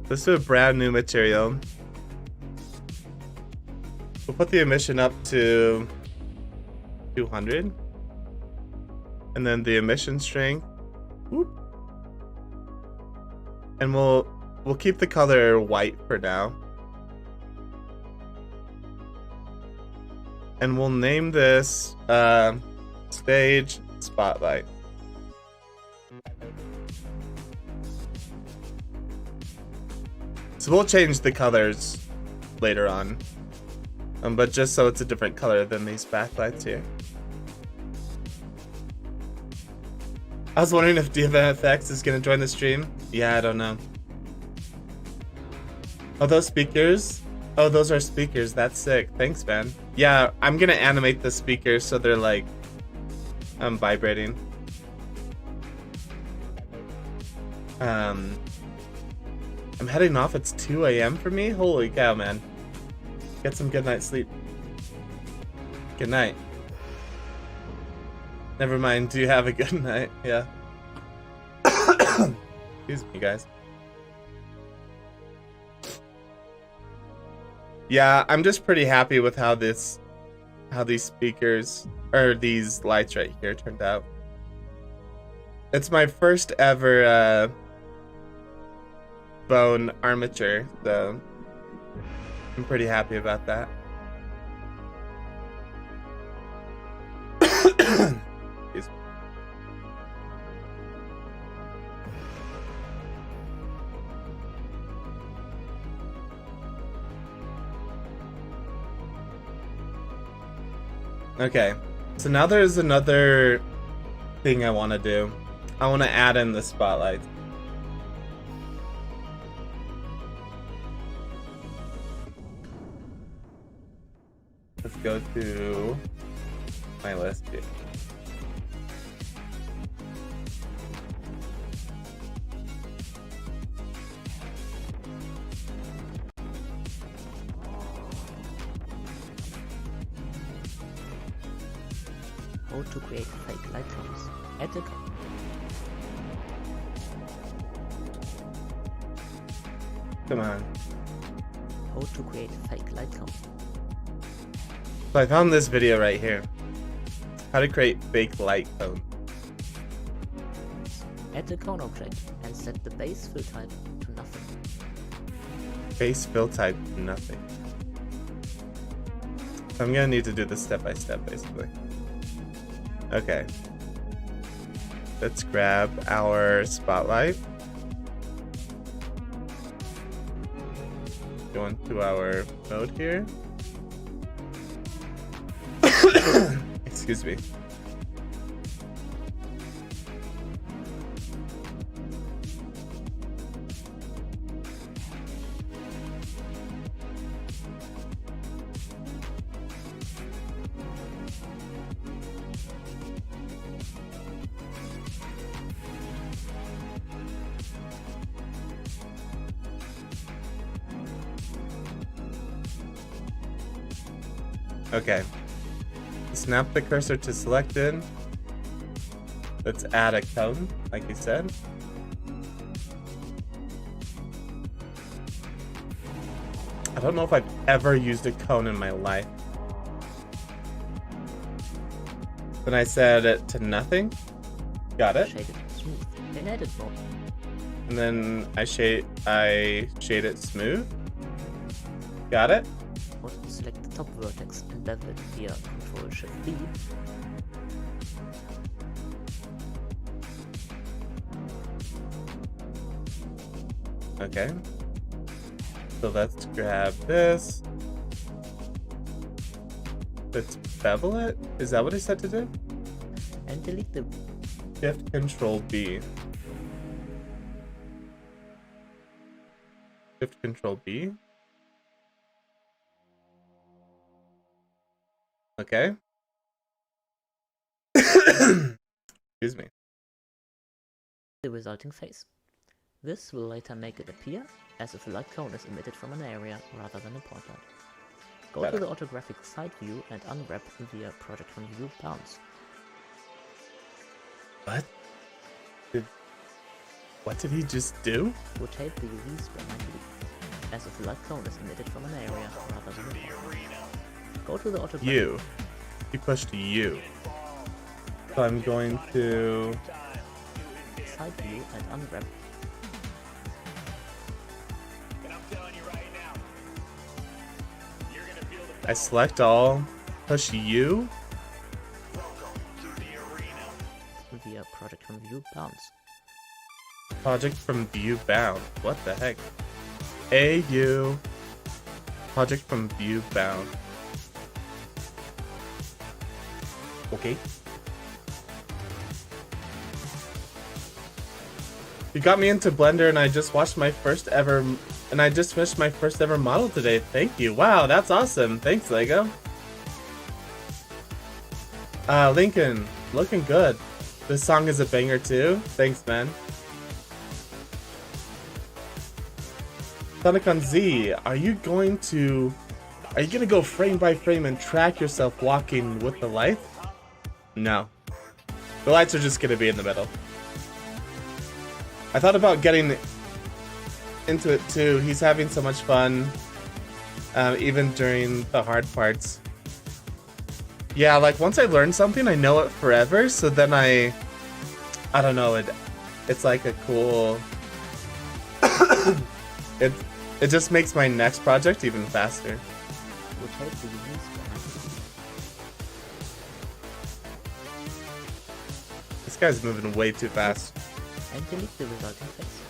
[SPEAKER 1] Let's do a brand new material. We'll put the emission up to 200. And then the emission strength. Whoop. And we'll keep the color white for now. And we'll name this Stage Spotlight. So we'll change the colors later on. But just so it's a different color than these backlights here. I was wondering if DFX is gonna join the stream. Yeah, I don't know. Oh, those speakers? Oh, those are speakers. That's sick. Thanks, man. Yeah, I'm gonna animate the speakers so they're like vibrating. I'm heading off. It's 2 a.m. for me. Holy cow, man. Get some good night's sleep. Good night. Never mind. Do you have a good night? Yeah. Excuse me, guys. Yeah, I'm just pretty happy with how these speakers or these lights right here turned out. It's my first ever bone armature, so I'm pretty happy about that. Excuse me. Okay, so now there's another thing I want to do. I want to add in the spotlight. Let's go to my list here.
[SPEAKER 3] How to create fake light source. Add the
[SPEAKER 1] Come on.
[SPEAKER 3] How to create fake light source.
[SPEAKER 1] So I found this video right here. How to create fake light cone.
[SPEAKER 3] Add the cone object and set the base fill type to nothing.
[SPEAKER 1] Base fill type, nothing. So I'm gonna need to do this step by step, basically. Okay. Let's grab our spotlight. Go into our mode here. Excuse me. Okay. Snap the cursor to selected. Let's add a cone, like you said. I don't know if I've ever used a cone in my life. Then I set it to nothing. Got it.
[SPEAKER 3] Shade it smooth. Then add it more.
[SPEAKER 1] And then I shade it smooth. Got it.
[SPEAKER 3] Or select the top vertex and bevel it via Ctrl-Shift-B.
[SPEAKER 1] Okay. So let's grab this. Let's bevel it. Is that what I said to do?
[SPEAKER 3] And delete the
[SPEAKER 1] Shift Control B. Shift Control B. Okay. Excuse me.
[SPEAKER 3] The resulting face. This will later make it appear as if a light cone is emitted from an area rather than a portlet. Go
[SPEAKER 1] Better.
[SPEAKER 3] to the orthographic side view and unwrap via Project from View Bounce.
[SPEAKER 1] What? What did he just do?
[SPEAKER 3] Rotate the UV square 90 degrees, as if a light cone is emitted from an area rather than a portlet. Go to the orthographic
[SPEAKER 1] U. He pushed U. So I'm going to...
[SPEAKER 3] side view and unwrap.
[SPEAKER 1] I select all, push U.
[SPEAKER 3] Via Project from View Bounce.
[SPEAKER 1] Project from View Bound. What the heck? AU. Project from View Bound. Okay. You got me into Blender and I just watched my first ever, and I just finished my first ever model today. Thank you. Wow, that's awesome. Thanks, Lego. Lincoln, looking good. This song is a banger too. Thanks, man. Sonic on Z, are you gonna go frame by frame and track yourself walking with the light? No. The lights are just gonna be in the middle. I thought about getting into it too. He's having so much fun, even during the hard parts. Yeah, like once I learn something, I know it forever. So then I don't know. It's like a cool. It just makes my next project even faster.
[SPEAKER 3] Rotate the UV square 90 degrees.
[SPEAKER 1] This guy's moving way too fast.
[SPEAKER 3] And delete the resulting face.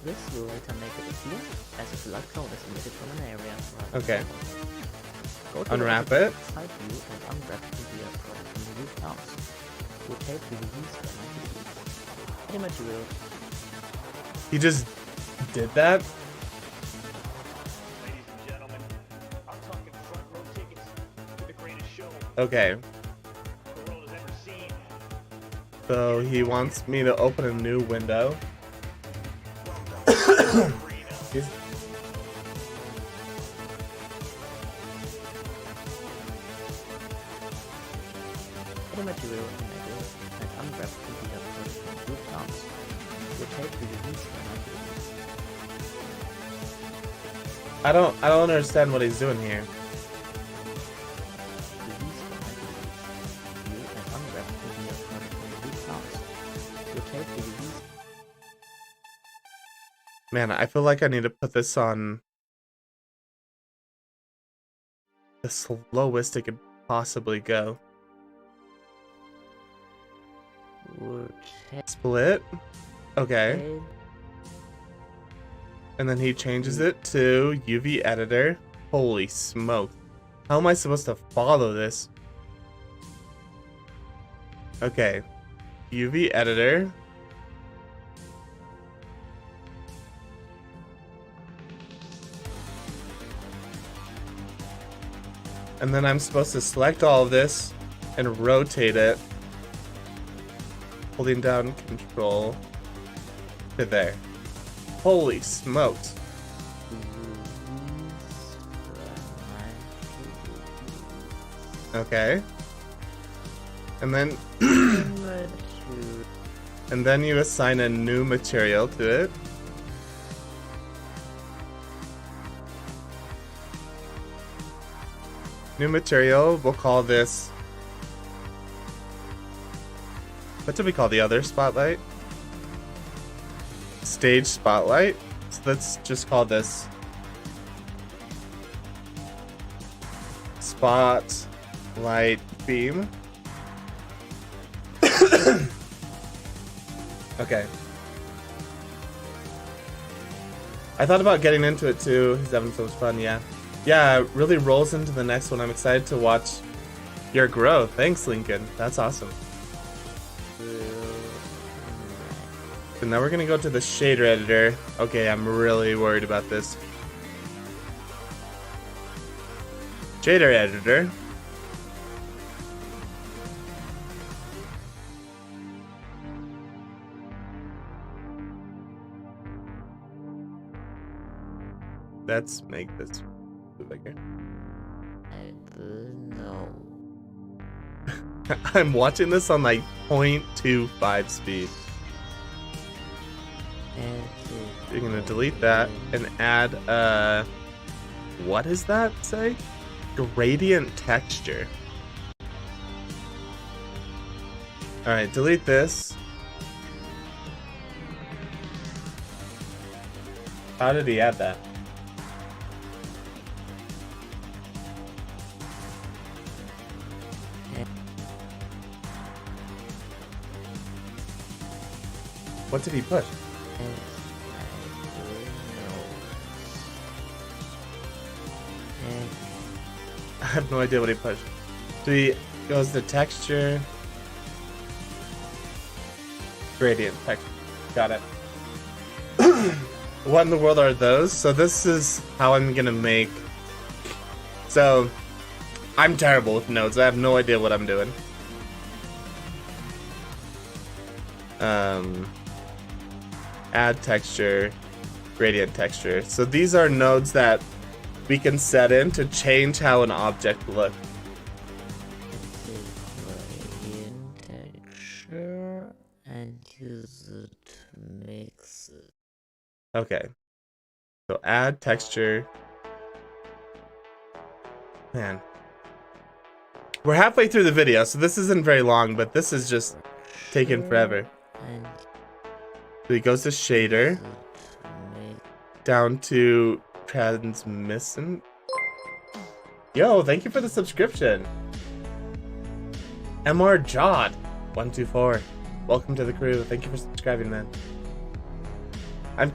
[SPEAKER 3] This will later make it appear as if a light cone is emitted from an area rather than
[SPEAKER 1] Okay.
[SPEAKER 3] a portlet. Go to
[SPEAKER 1] Unwrap
[SPEAKER 3] the
[SPEAKER 1] it.
[SPEAKER 3] side view and unwrap via Project from the View Bounce. Rotate the UV square 90 degrees. Any material.
[SPEAKER 1] He just did that? Okay. So he wants me to open a new window. He's-
[SPEAKER 3] Any material in middle and unwrap via Project from the View Bounce. Rotate the UV square 90 degrees.
[SPEAKER 1] I don't understand what he's doing here. Man, I feel like I need to put this on the slowest it could possibly go. Split? Okay. And then he changes it to UV editor. Holy smoke. How am I supposed to follow this? Okay. UV editor. And then I'm supposed to select all of this and rotate it. Holding down control to there. Holy smokes. Okay. And then and then you assign a new material to it. New material, we'll call this... What did we call the other spotlight? Stage spotlight. So let's just call this spotlight beam. Okay. I thought about getting into it too. He's having so much fun, yeah. Yeah, it really rolls into the next one. I'm excited to watch your growth. Thanks, Lincoln. That's awesome. So now we're gonna go to the shader editor. Okay, I'm really worried about this. Shader editor. Let's make this bigger.
[SPEAKER 3] I don't know.
[SPEAKER 1] I'm watching this on like 0.25 speed. You're gonna delete that and add what does that say? Gradient texture. Alright, delete this. How did he add that? What did he push? I have no idea what he pushed. So he goes to texture. Gradient texture. Got it. What in the world are those? So this is how I'm gonna make. So I'm terrible with nodes. I have no idea what I'm doing. Add texture, gradient texture. So these are nodes that we can set in to change how an object looks.
[SPEAKER 3] Gradient texture and use it to mix it.
[SPEAKER 1] Okay. So add texture. Man. We're halfway through the video, so this isn't very long, but this is just taking forever.
[SPEAKER 3] And
[SPEAKER 1] So he goes to shader, down to translucent. Yo, thank you for the subscription. MR Jod 124. Welcome to the crew. Thank you for subscribing, man. I'm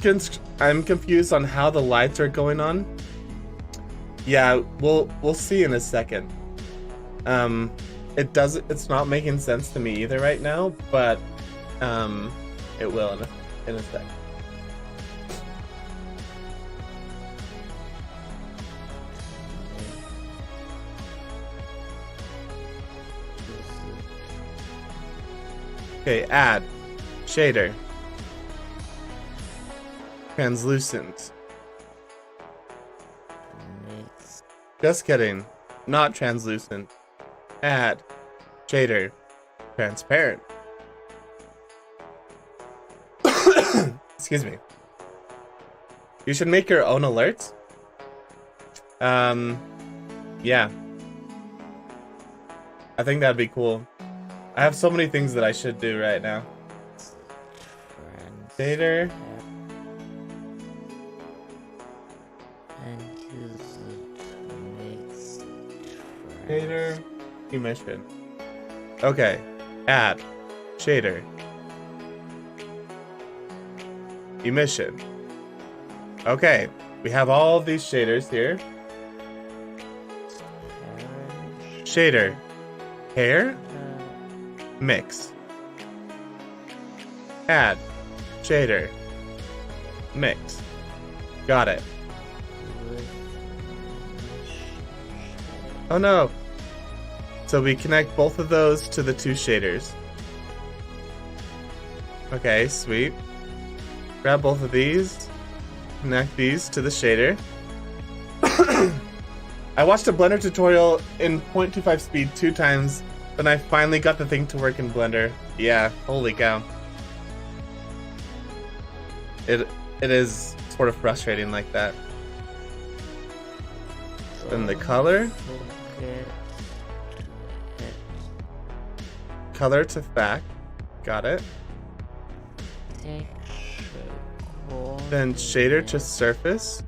[SPEAKER 1] confused on how the lights are going on. Yeah, we'll see in a second. It's not making sense to me either right now, but it will in a sec. Okay, add shader, translucent.
[SPEAKER 3] mix.
[SPEAKER 1] Just kidding, not translucent. Add shader, transparent. Excuse me. You should make your own alerts. Yeah. I think that'd be cool. I have so many things that I should do right now. Shader.
[SPEAKER 3] And use it to mix.
[SPEAKER 1] Shader. Emission. Okay. Add. Shader. Emission. Okay. We have all of these shaders here. Shader. Hair. Mix. Add. Shader. Mix. Got it. Oh no. So we connect both of those to the two shaders. Okay, sweet. Grab both of these. Connect these to the shader. I watched a Blender tutorial in 0.25 speed 2 times, then I finally got the thing to work in Blender. Yeah, holy cow. It is sort of frustrating like that. Then the color. Color to fact. Got it. Then shader to surface.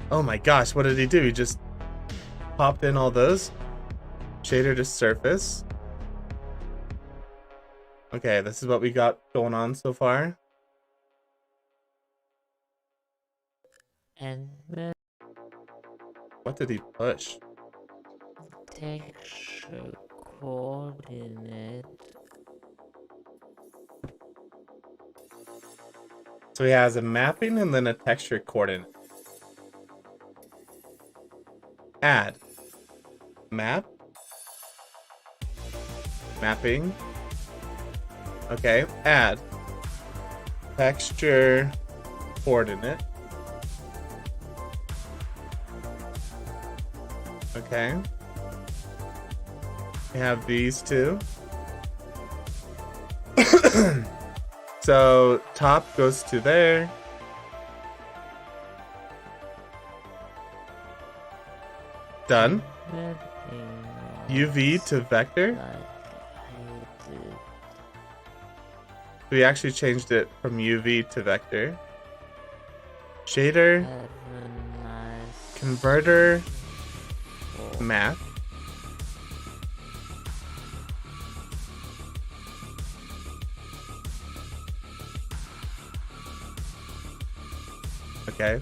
[SPEAKER 1] Oh my gosh, what did he do? He just popped in all those. Shader to surface. Okay, this is what we got going on so far.
[SPEAKER 3] And
[SPEAKER 1] What did he push?
[SPEAKER 3] texture coordinate.
[SPEAKER 1] So he has a mapping and then a texture coordinate. Add. Map. Mapping. Okay, add. Texture coordinate. Okay. We have these two. So top goes to there. Done. UV to vector. We actually changed it from UV to vector. Shader. Converter. Math. Okay.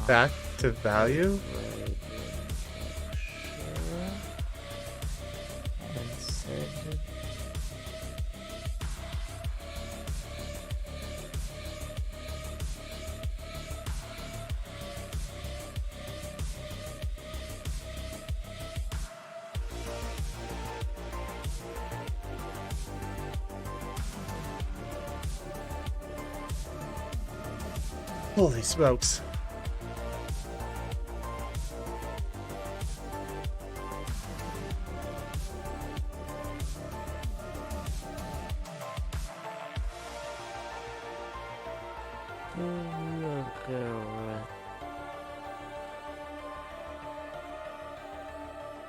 [SPEAKER 1] Back to value. Holy smokes.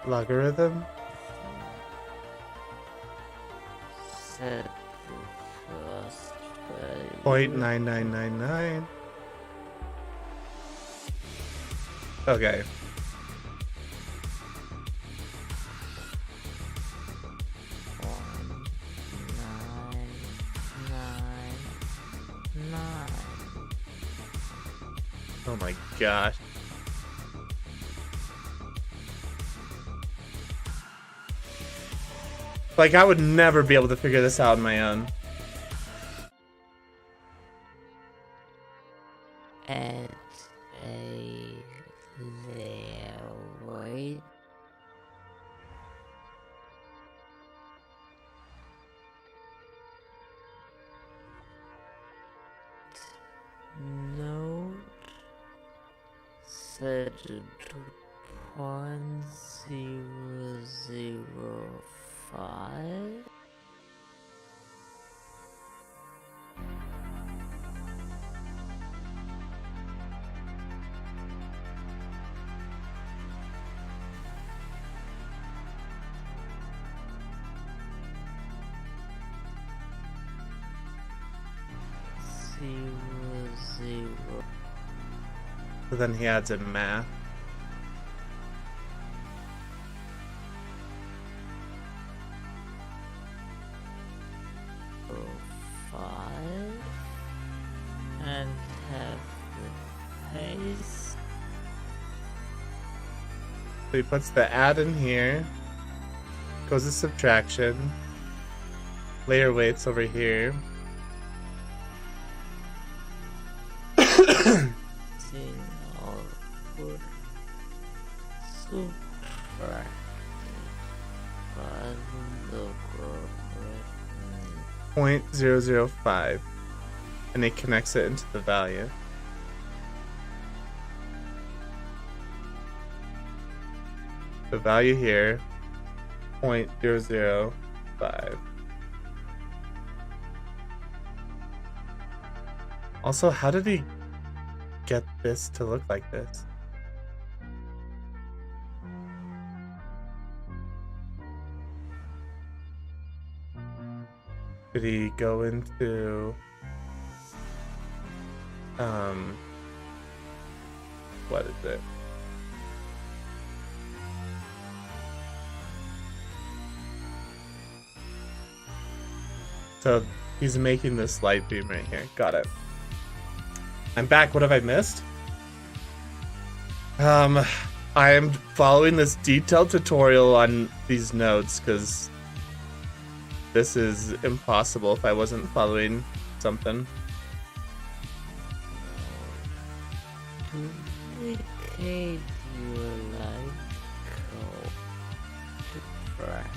[SPEAKER 1] Logarithm. Point 9999. Okay. Oh my gosh. Like, I would never be able to figure this out on my own.
[SPEAKER 3] At a leroy. Note set to 0.005. Zero.
[SPEAKER 1] So then he adds in math.
[SPEAKER 3] Five and have the pace.
[SPEAKER 1] So he puts the add in here. Goes to subtraction. Layer weights over here.
[SPEAKER 3] Subtract.
[SPEAKER 1] 0.005, and it connects it into the value. The value here, 0.005. Also, how did he get this to look like this? Did he go into what is it? So he's making this light beam right here. Got it. I'm back. What have I missed? I am following this detailed tutorial on these notes because this is impossible if I wasn't following something.
[SPEAKER 3] Duplicate your light code to practice.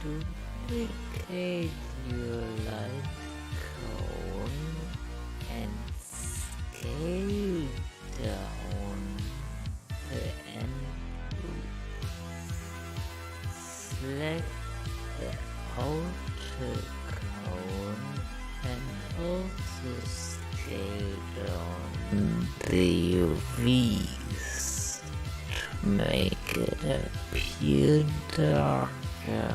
[SPEAKER 3] Duplicate your light cone and scale down the end loop. Select the outer cone and also scale down the UVs to make it appear darker.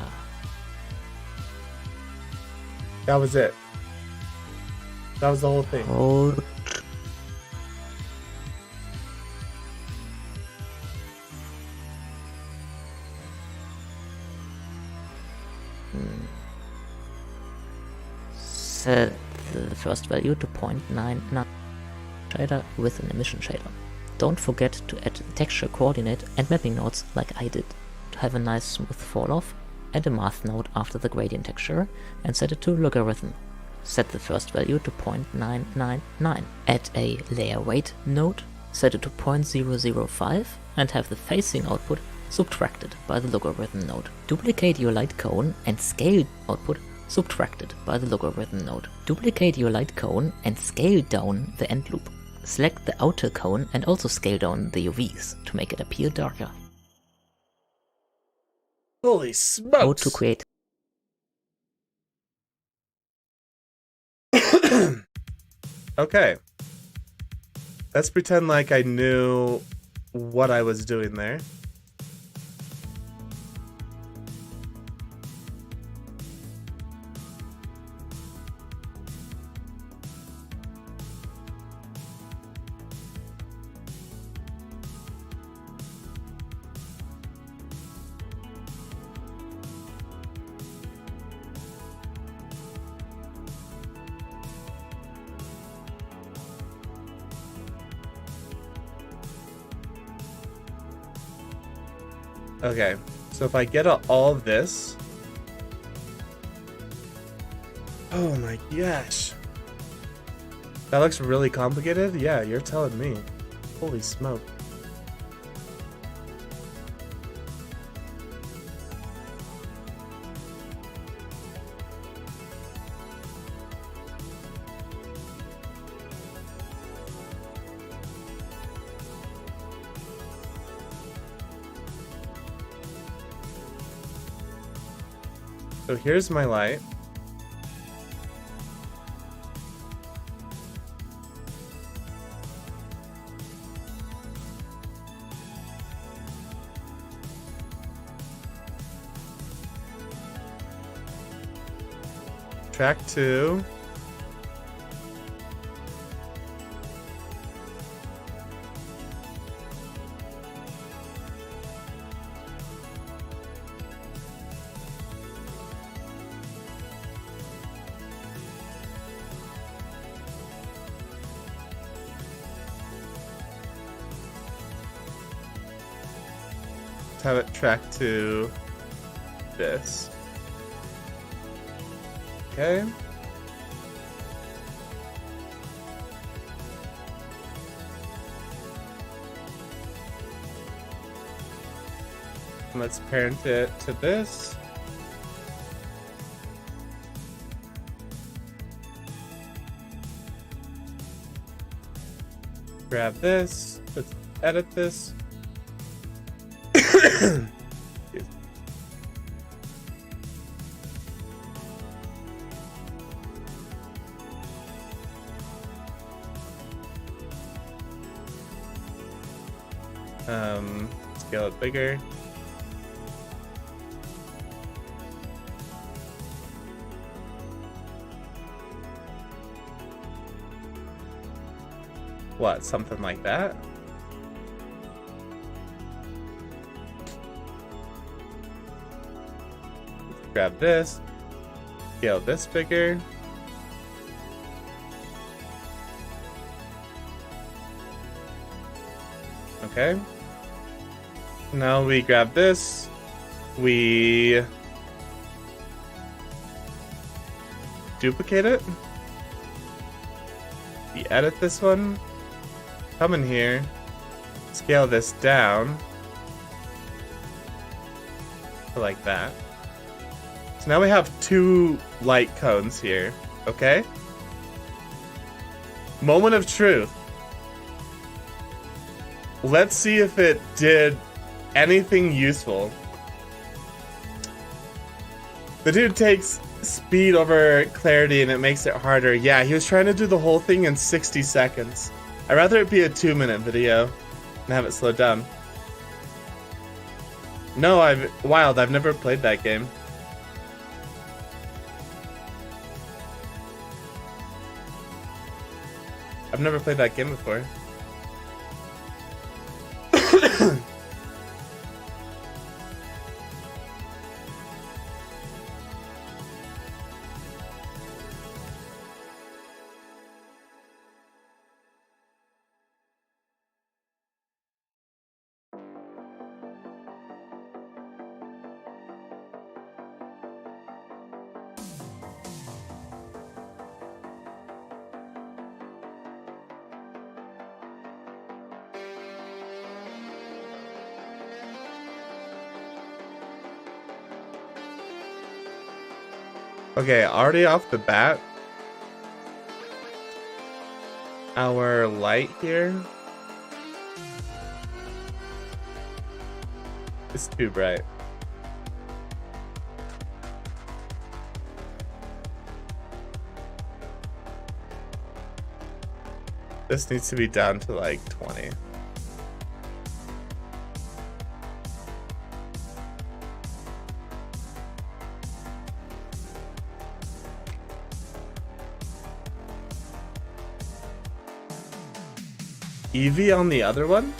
[SPEAKER 1] That was it. That was the whole thing.
[SPEAKER 3] Hold set the first value to 0.99 shader with an emission shader. Don't forget to add the texture coordinate and mapping nodes like I did to have a nice smooth fall off. Add a math node after the gradient texture and set it to logarithm. Set the first value to 0.999. Add a layer weight node, set it to 0.005 and have the facing output subtracted by the logarithm node. Duplicate your light cone and scale output subtracted by the logarithm node. Duplicate your light cone and scale down the end loop. Select the outer cone and also scale down the UVs to make it appear darker.
[SPEAKER 1] Holy smokes!
[SPEAKER 3] Go to create.
[SPEAKER 1] Okay. Let's pretend like I knew what I was doing there. Okay, so if I get all this... Oh my gosh. That looks really complicated? Yeah, you're telling me. Holy smoke. So here's my light. Track 2. Have it track to this. Okay. Let's parent it to this. Grab this. Let's edit this. Scale it bigger. What, something like that? Grab this, scale this bigger. Okay. Now we grab this, we duplicate it, we edit this one, come in here, scale this down to like that. So now we have 2 light cones here, okay? Moment of truth. Let's see if it did anything useful. The dude takes speed over clarity and it makes it harder. Yeah, he was trying to do the whole thing in 60 seconds. I'd rather it be a 2-minute video and have it slowed down. No, I've never played that game. I've never played that game before. Okay, already off the bat, our light here is too bright. This needs to be down to like 20. Eevee on the other one?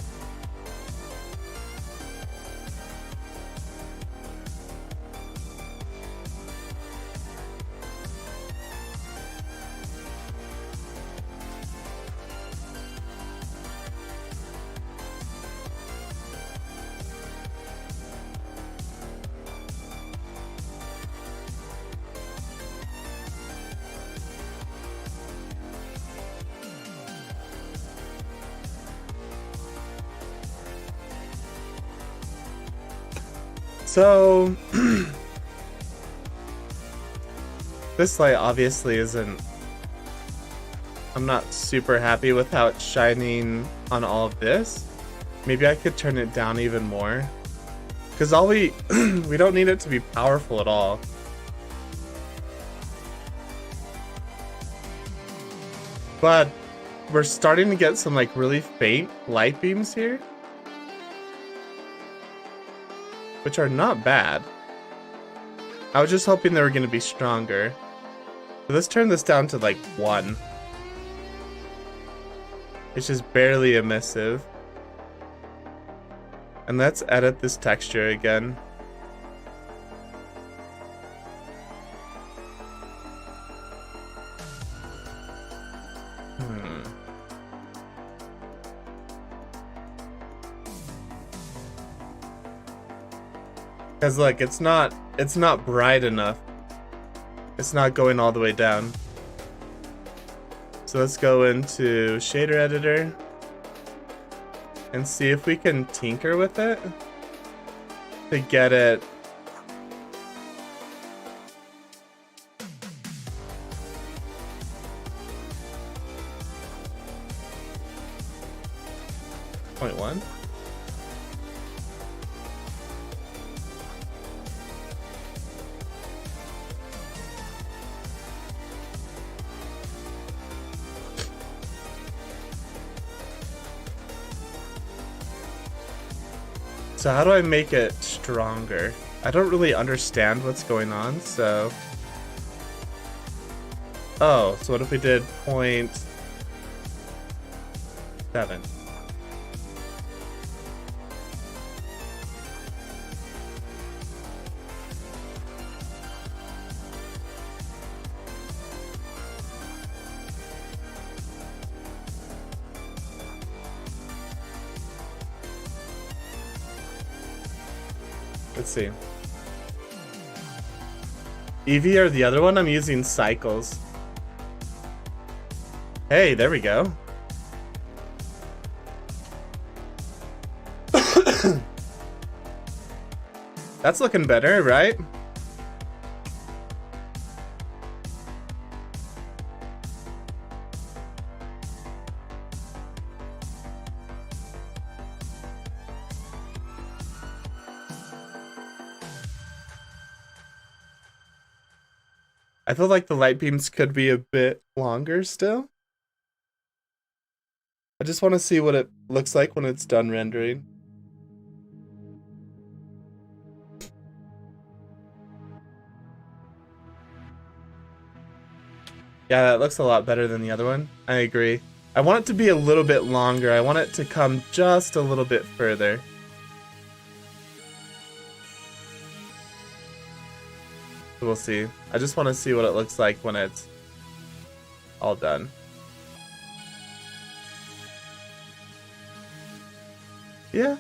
[SPEAKER 1] So, this light obviously isn't... I'm not super happy with how it's shining on all of this. Maybe I could turn it down even more. Because all we don't need it to be powerful at all. But we're starting to get some like really faint light beams here, which are not bad. I was just hoping they were going to be stronger. So let's turn this down to like 1. It's just barely emissive. And let's edit this texture again. Because look, it's not bright enough. It's not going all the way down. So let's go into shader editor and see if we can tinker with it to get it point 1. So how do I make it stronger? I don't really understand what's going on, so... Oh, so what if we did 0.7? Let's see. Eevee or the other one? I'm using cycles. Hey, there we go. That's looking better, right? I feel like the light beams could be a bit longer still. I just want to see what it looks like when it's done rendering. Yeah, that looks a lot better than the other one. I agree. I want it to be a little bit longer. I want it to come just a little bit further. We'll see. I just want to see what it looks like when it's all done. Yeah.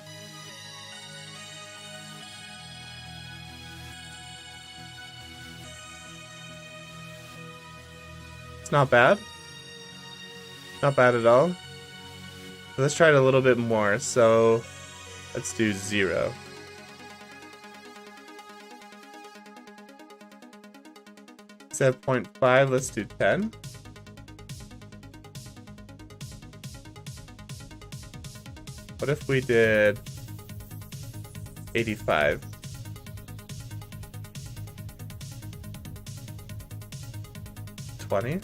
[SPEAKER 1] It's not bad. Not bad at all. Let's try it a little bit more. So let's do 0. Instead of 0.5, let's do 10. What if we did 85? $20?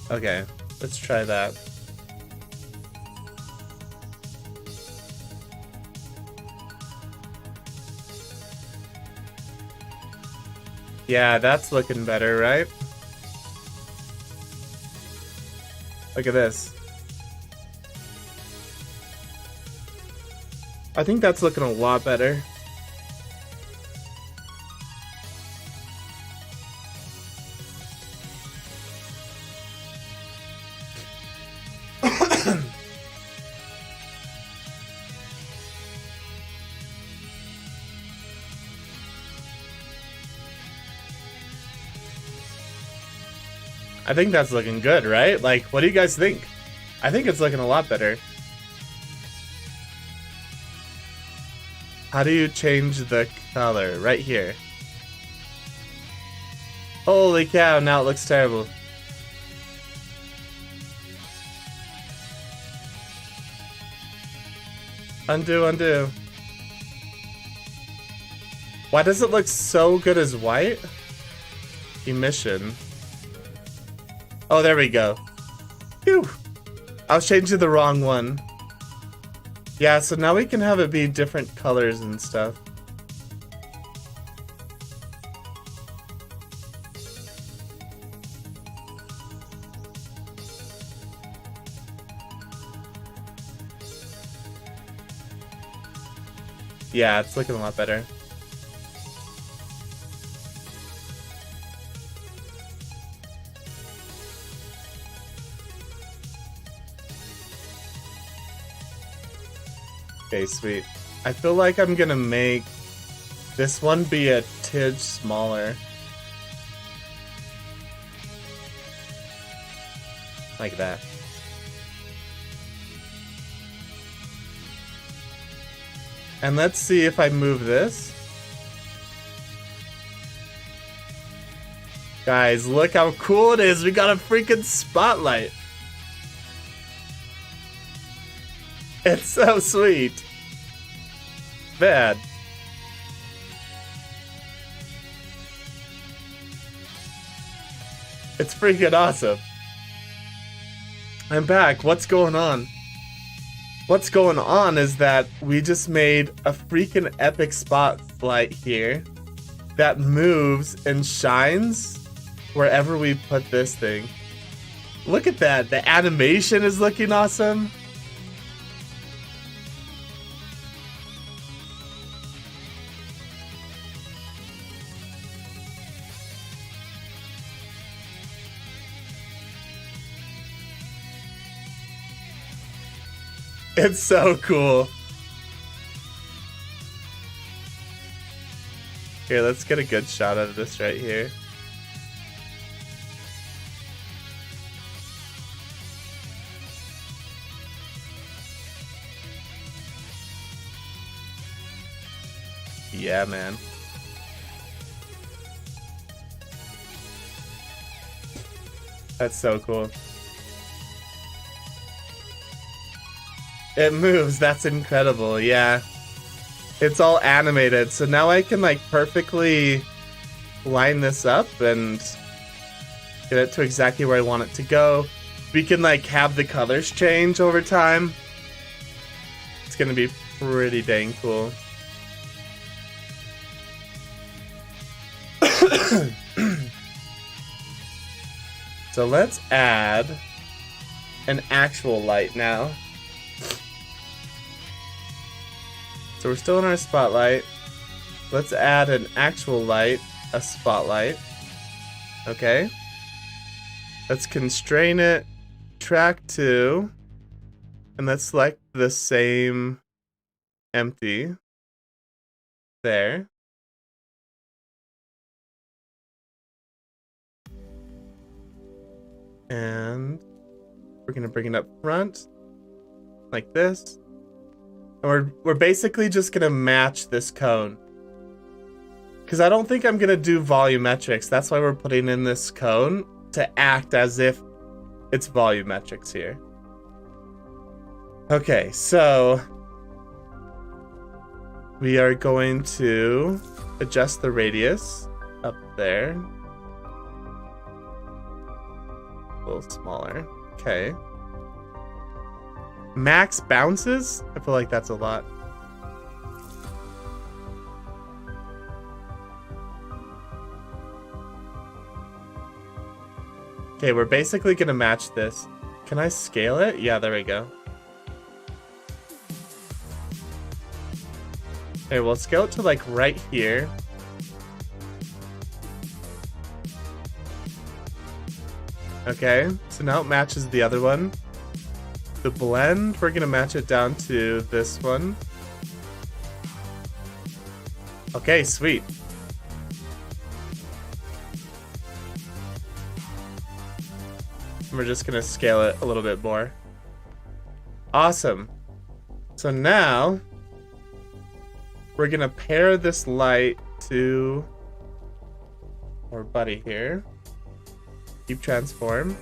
[SPEAKER 1] Okay, let's try that. Yeah, that's looking better, right? Look at this. I think that's looking a lot better. I think that's looking good, right? Like, what do you guys think? I think it's looking a lot better. How do you change the color? Right here. Holy cow, now it looks terrible. Undo, undo. Why does it look so good as white? Emission. Oh, there we go. Phew. I was changing the wrong one. Yeah, so now we can have it be different colors and stuff. Yeah, it's looking a lot better. Okay, sweet. I feel like I'm gonna make this one be a tidge smaller. Like that. And let's see if I move this. Guys, look how cool it is. We got a freaking spotlight. It's so sweet. Man. It's freaking awesome. I'm back. What's going on? What's going on is that we just made a freaking epic spotlight here that moves and shines wherever we put this thing. Look at that. The animation is looking awesome. It's so cool. Here, let's get a good shot of this right here. Yeah, man. That's so cool. It moves. That's incredible. Yeah. It's all animated. So now I can like perfectly line this up and get it to exactly where I want it to go. We can like have the colors change over time. It's gonna be pretty dang cool. So let's add an actual light now. So we're still in our spotlight. Let's add an actual light, a spotlight. Okay. Let's constrain it, track 2, and let's select the same empty there. And we're gonna bring it up front like this. And we're basically just gonna match this cone. Because I don't think I'm gonna do volumetrics. That's why we're putting in this cone to act as if it's volumetrics here. Okay, so we are going to adjust the radius up there. A little smaller. Okay. Max bounces? I feel like that's a lot. Okay, we're basically gonna match this. Can I scale it? Yeah, there we go. Okay, we'll scale it to like right here. Okay, so now it matches the other one. The blend, we're gonna match it down to this one. Okay, sweet. We're just gonna scale it a little bit more. Awesome. So now we're gonna pair this light to our buddy here. Keep transform.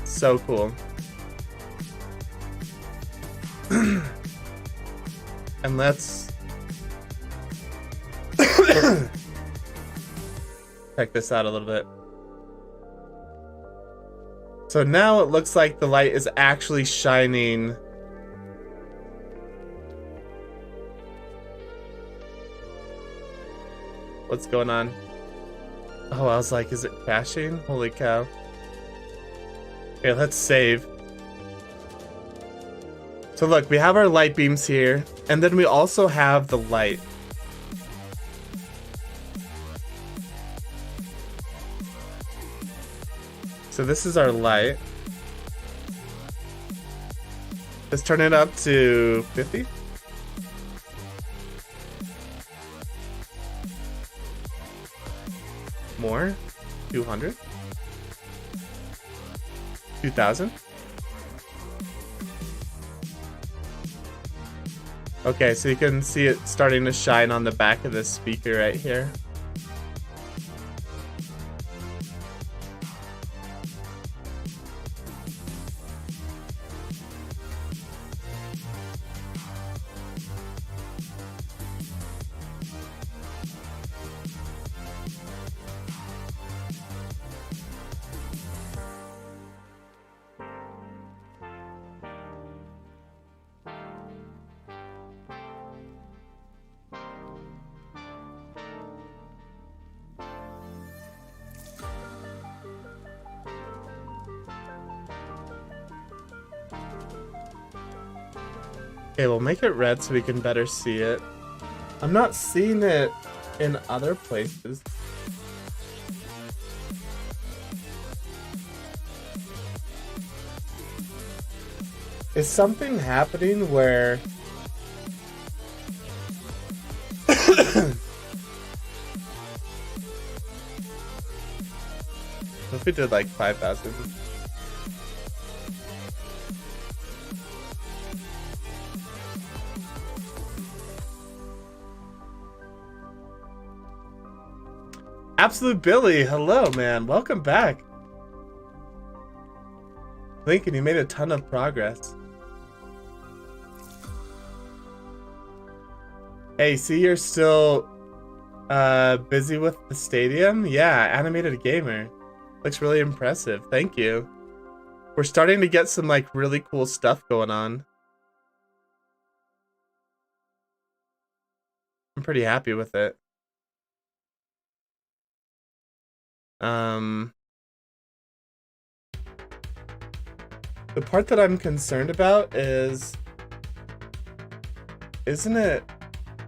[SPEAKER 1] So cool. And let's check this out a little bit. So now it looks like the light is actually shining. What's going on? Oh, I was like, is it crashing? Holy cow. Okay, let's save. So look, we have our light beams here, and then we also have the light. So this is our light. Let's turn it up to 50. More. 200. 2000. Okay, so you can see it starting to shine on the back of this speaker right here. Okay, we'll make it red so we can better see it. I'm not seeing it in other places. Is something happening where... What if we did like 5,000? Absolute Billy, hello, man. Welcome back. Lincoln, you made a ton of progress. Hey, see you're still busy with the stadium? Yeah, Animated Gamer. Looks really impressive. Thank you. We're starting to get some like really cool stuff going on. I'm pretty happy with it. The part that I'm concerned about is, isn't it?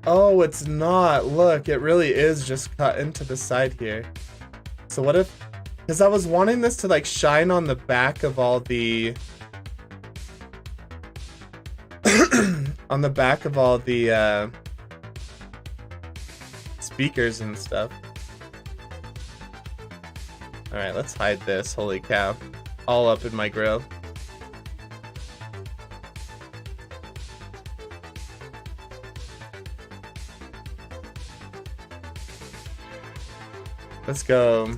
[SPEAKER 1] Oh, it's not. Look, it really is just cut into the side here. So what if, because I was wanting this to like shine on the back of all the, on the back of all the speakers and stuff. All right, let's hide this. Holy cow. All up in my grill. Let's go.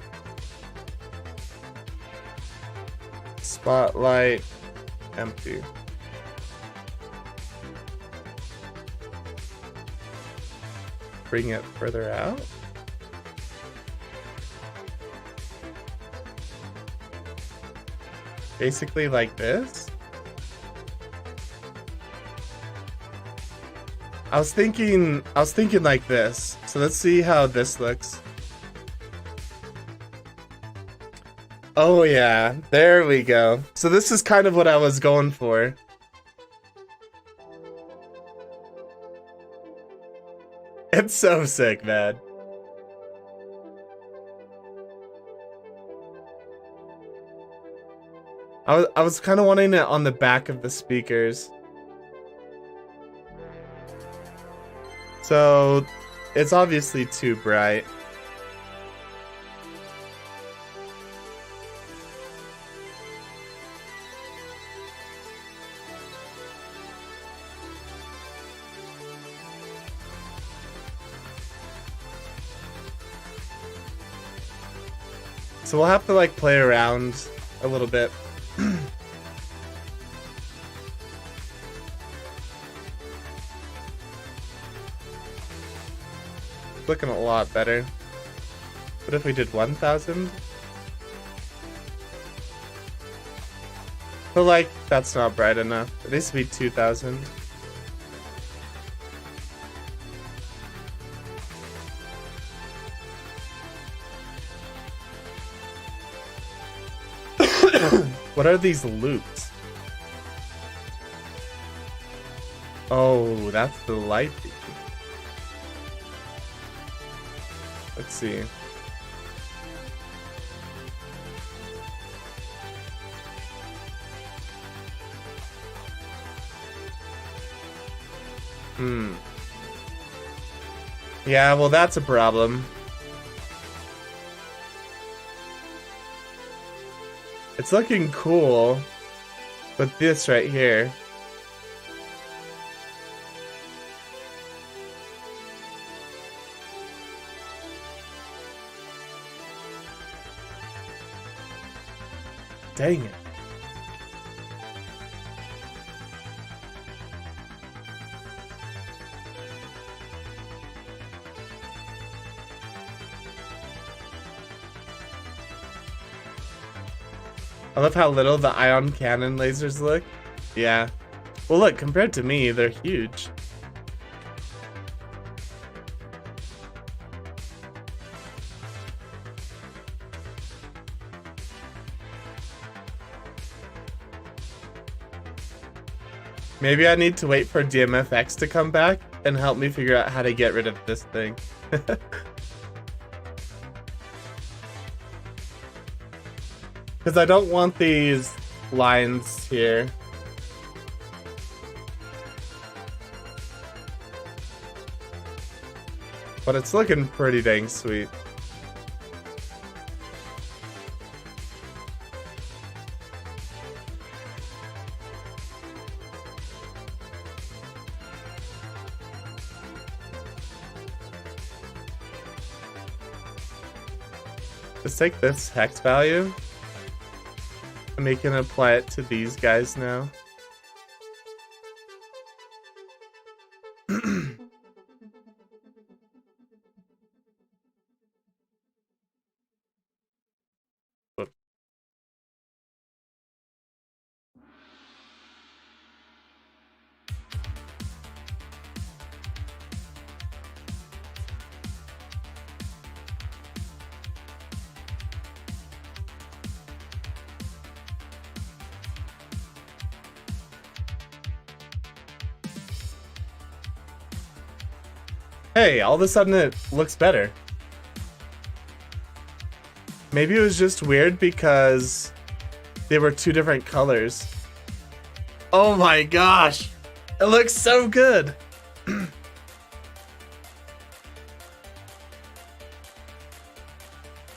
[SPEAKER 1] Spotlight empty. Bring it further out. Basically like this. I was thinking like this. So let's see how this looks. Oh yeah, there we go. So this is kind of what I was going for. It's so sick, man. I was kind of wanting it on the back of the speakers. So it's obviously too bright. So we'll have to like play around a little bit. Looking a lot better. What if we did 1,000? But like, that's not bright enough. It needs to be 2,000. What are these loops? Oh, that's the light. Let's see. Yeah, well, that's a problem. It's looking cool, but this right here. Dang it. I love how little the ion cannon lasers look. Yeah. Well, look, compared to me, they're huge. Maybe I need to wait for DMFX to come back and help me figure out how to get rid of this thing. Because I don't want these lines here. But it's looking pretty dang sweet. Let's take this hex value and we can apply it to these guys now. Hey, all of a sudden it looks better. Maybe it was just weird because they were two different colors. Oh my gosh! It looks so good!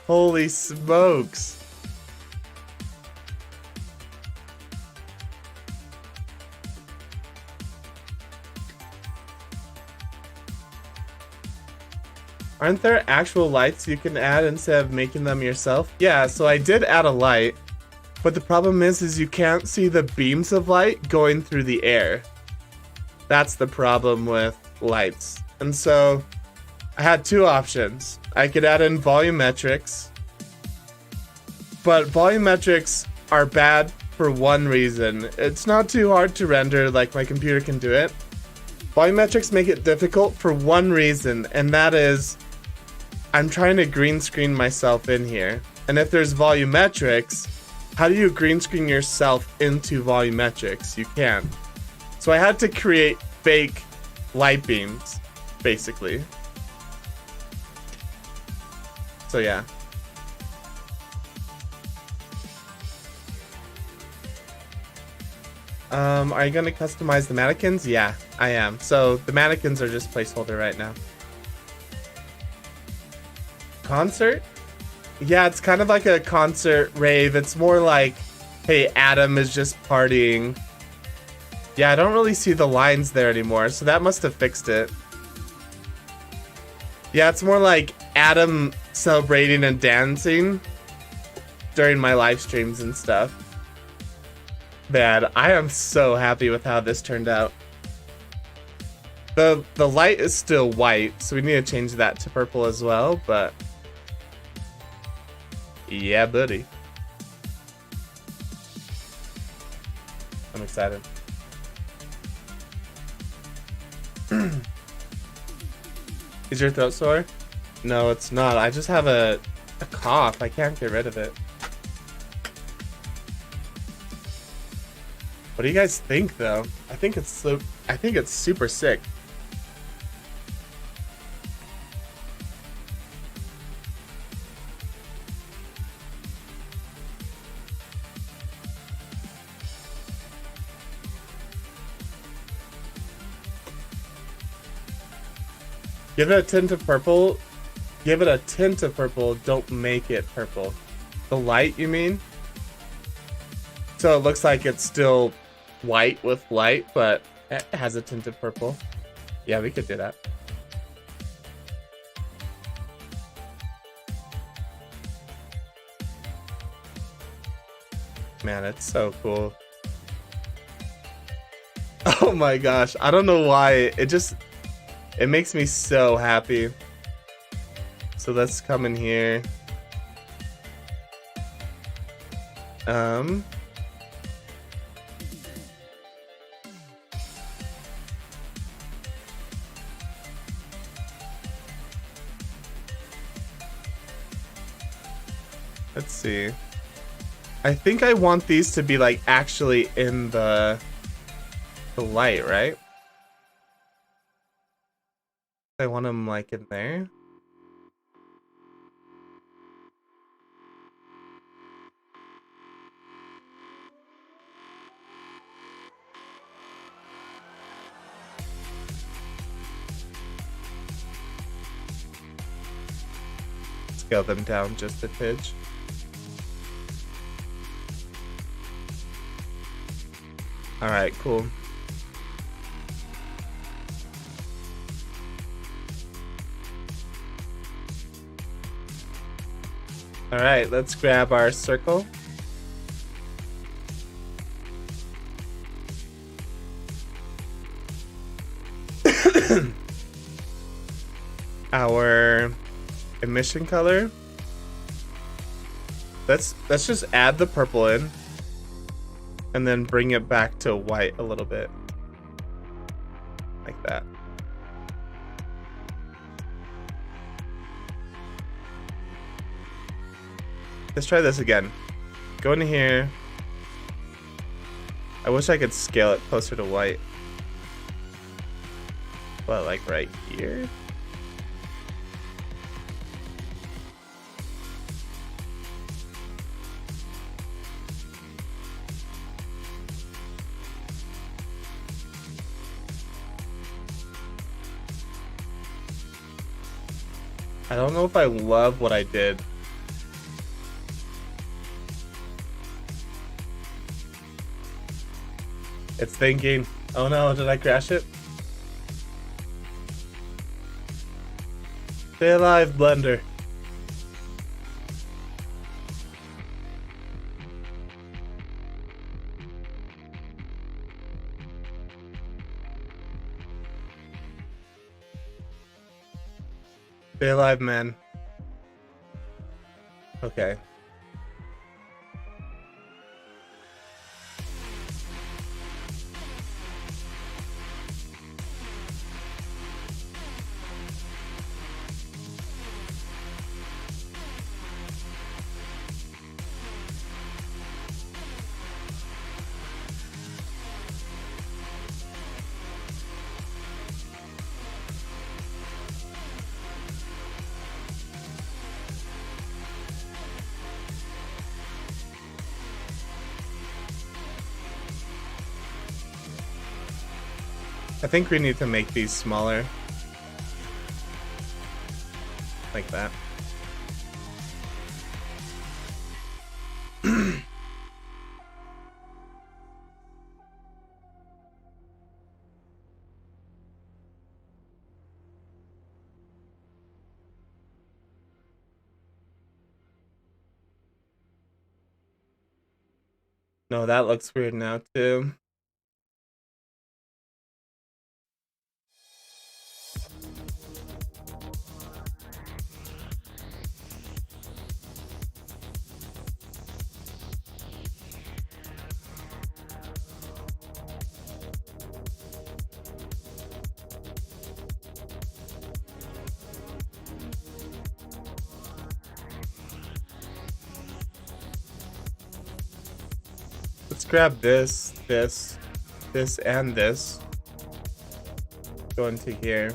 [SPEAKER 1] Holy smokes! Aren't there actual lights you can add instead of making them yourself? Yeah, so I did add a light, but the problem is you can't see the beams of light going through the air. That's the problem with lights. And so I had two options. I could add in volumetrics, but volumetrics are bad for one reason. It's not too hard to render, like my computer can do it. Volumetrics make it difficult for one reason, and that is I'm trying to green screen myself in here. And if there's volumetrics, how do you green screen yourself into volumetrics? You can't. So I had to create fake light beams, basically. So yeah. Are you gonna customize the mannequins? Yeah, I am. So the mannequins are just placeholder right now. Concert? Yeah, it's kind of like a concert rave. It's more like, hey, Adam is just partying. Yeah, I don't really see the lines there anymore, so that must have fixed it. Yeah, it's more like Adam celebrating and dancing during my live streams and stuff. Man, I am so happy with how this turned out. The light is still white, so we need to change that to purple as well, but yeah, buddy. I'm excited. Is your throat sore? No, it's not. I just have a cough. I can't get rid of it. What do you guys think, though? I think it's super sick. Give it a tint of purple. Give it a tint of purple. Don't make it purple. The light, you mean? So it looks like it's still white with light, but it has a tint of purple. Yeah, we could do that. Man, it's so cool. Oh my gosh. I don't know why. It makes me so happy. So let's come in here. Let's see. I think I want these to be like actually in the light, right? I want them like in there. Scale them down just a tidge. Alright, cool. All right, let's grab our circle. Our emission color. Let's just add the purple in and then bring it back to white a little bit. Like that. Let's try this again. Go into here. I wish I could scale it closer to white. What, like right here? I don't know if I love what I did. It's thinking, oh no, did I crash it? Stay alive, Blender. Stay alive, man. Okay. I think we need to make these smaller. Like that. No, that looks weird now too. Let's grab this, and this. Go into here.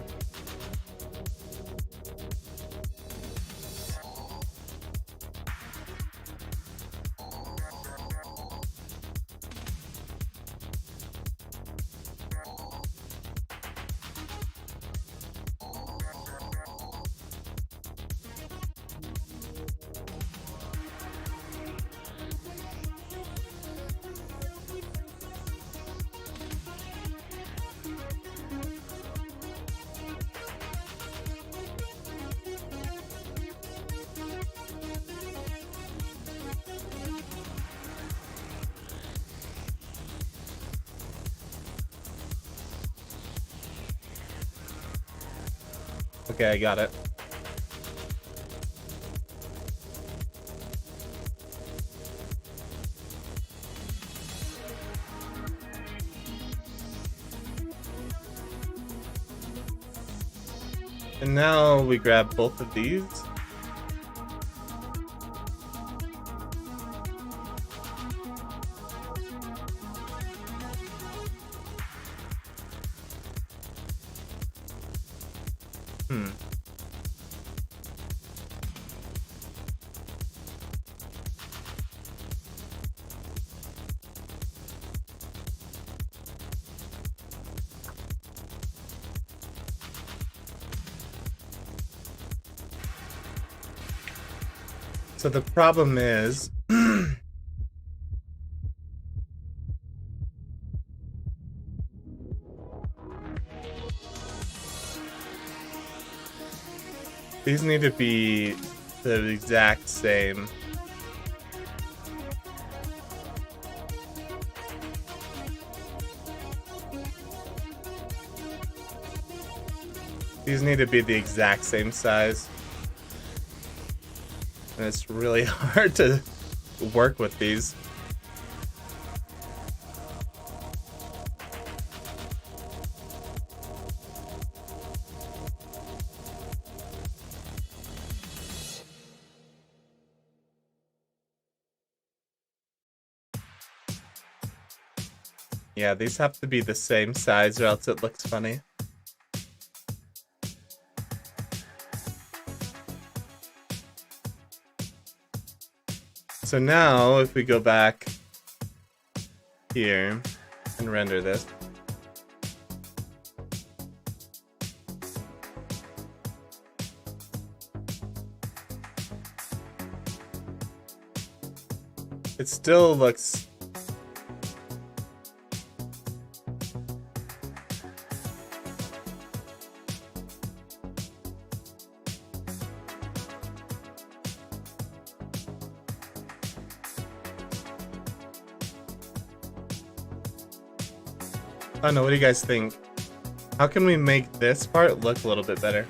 [SPEAKER 1] Okay, I got it. And now we grab both of these. So the problem is these need to be the exact same. These need to be the exact same size. And it's really hard to work with these. Yeah, these have to be the same size or else it looks funny. So now, if we go back here and render this, it still looks I don't know, what do you guys think? How can we make this part look a little bit better?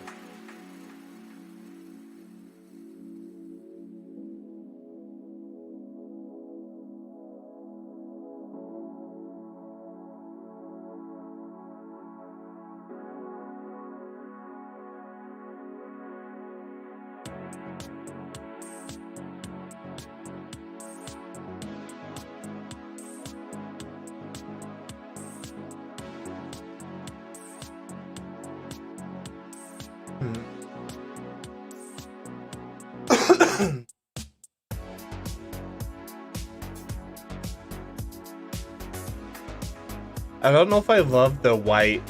[SPEAKER 1] I don't know if I love the white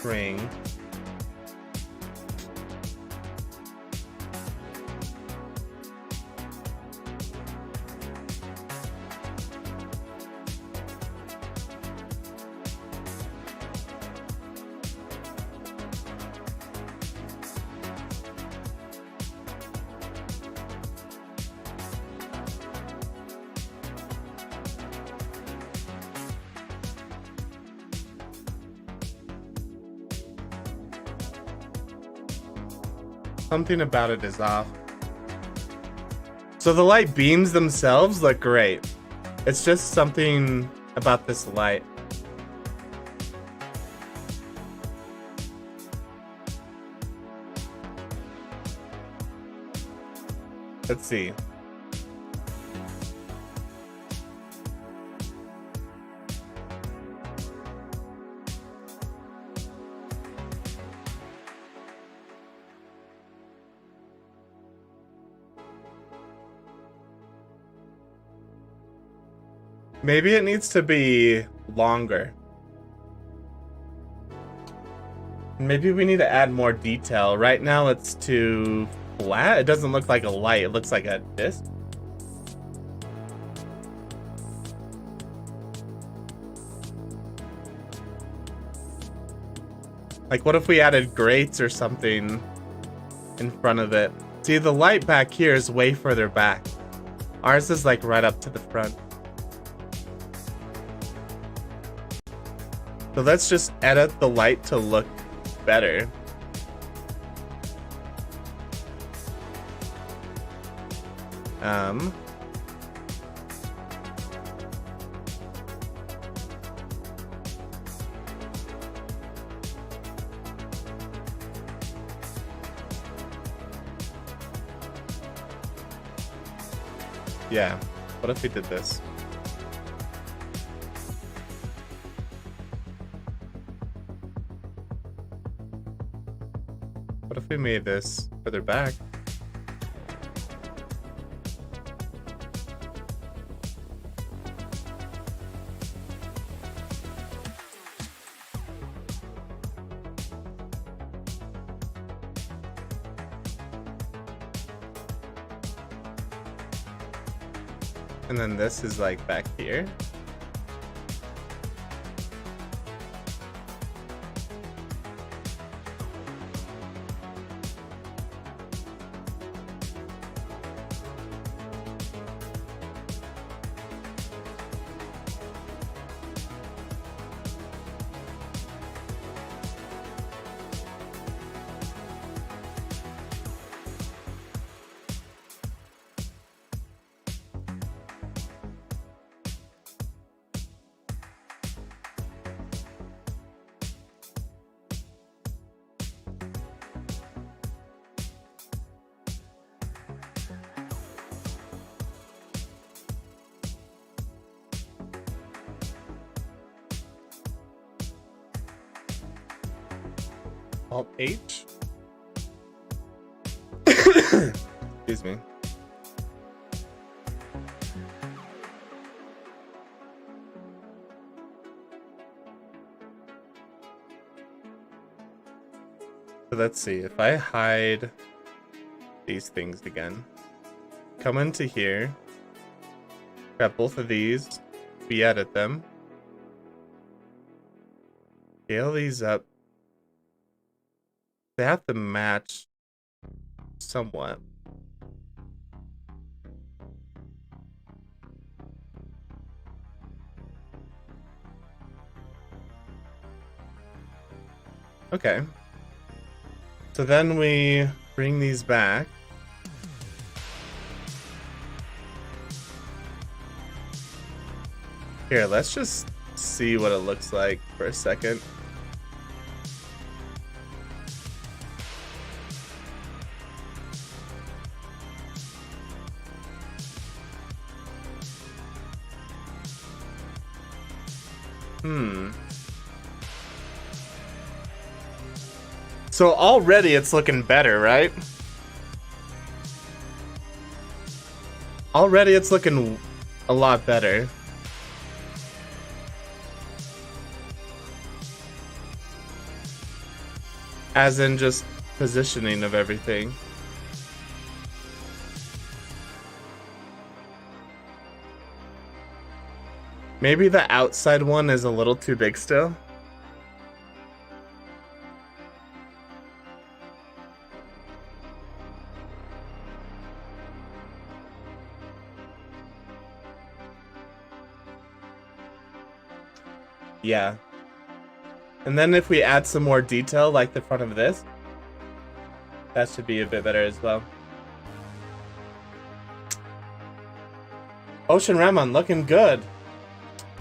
[SPEAKER 1] ring. Something about it is off. So the light beams themselves look great. It's just something about this light. Let's see. Maybe it needs to be longer. Maybe we need to add more detail. Right now it's too flat. It doesn't look like a light. It looks like a disc. Like, what if we added grates or something in front of it? See, the light back here is way further back. Ours is like right up to the front. So let's just edit the light to look better. Yeah, what if we did this? What if we made this further back? And then this is like back here. Alt H. Excuse me. So let's see, if I hide these things again, come into here, grab both of these, we edit them, scale these up. They have to match somewhat. Okay. So then we bring these back. Here, let's just see what it looks like for a second. So already it's looking better, right? Already it's looking a lot better. As in just positioning of everything. Maybe the outside one is a little too big still. Yeah. And then if we add some more detail, like the front of this, that should be a bit better as well. Ocean Ramon, looking good.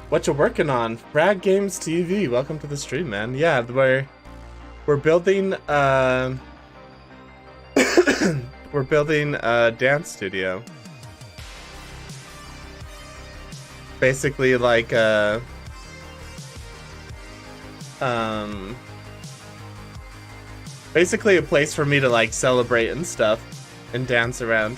[SPEAKER 1] What you working on? Frag Games TV, welcome to the stream, man. Yeah, we're building we're building a dance studio. Basically like basically a place for me to like celebrate and stuff and dance around.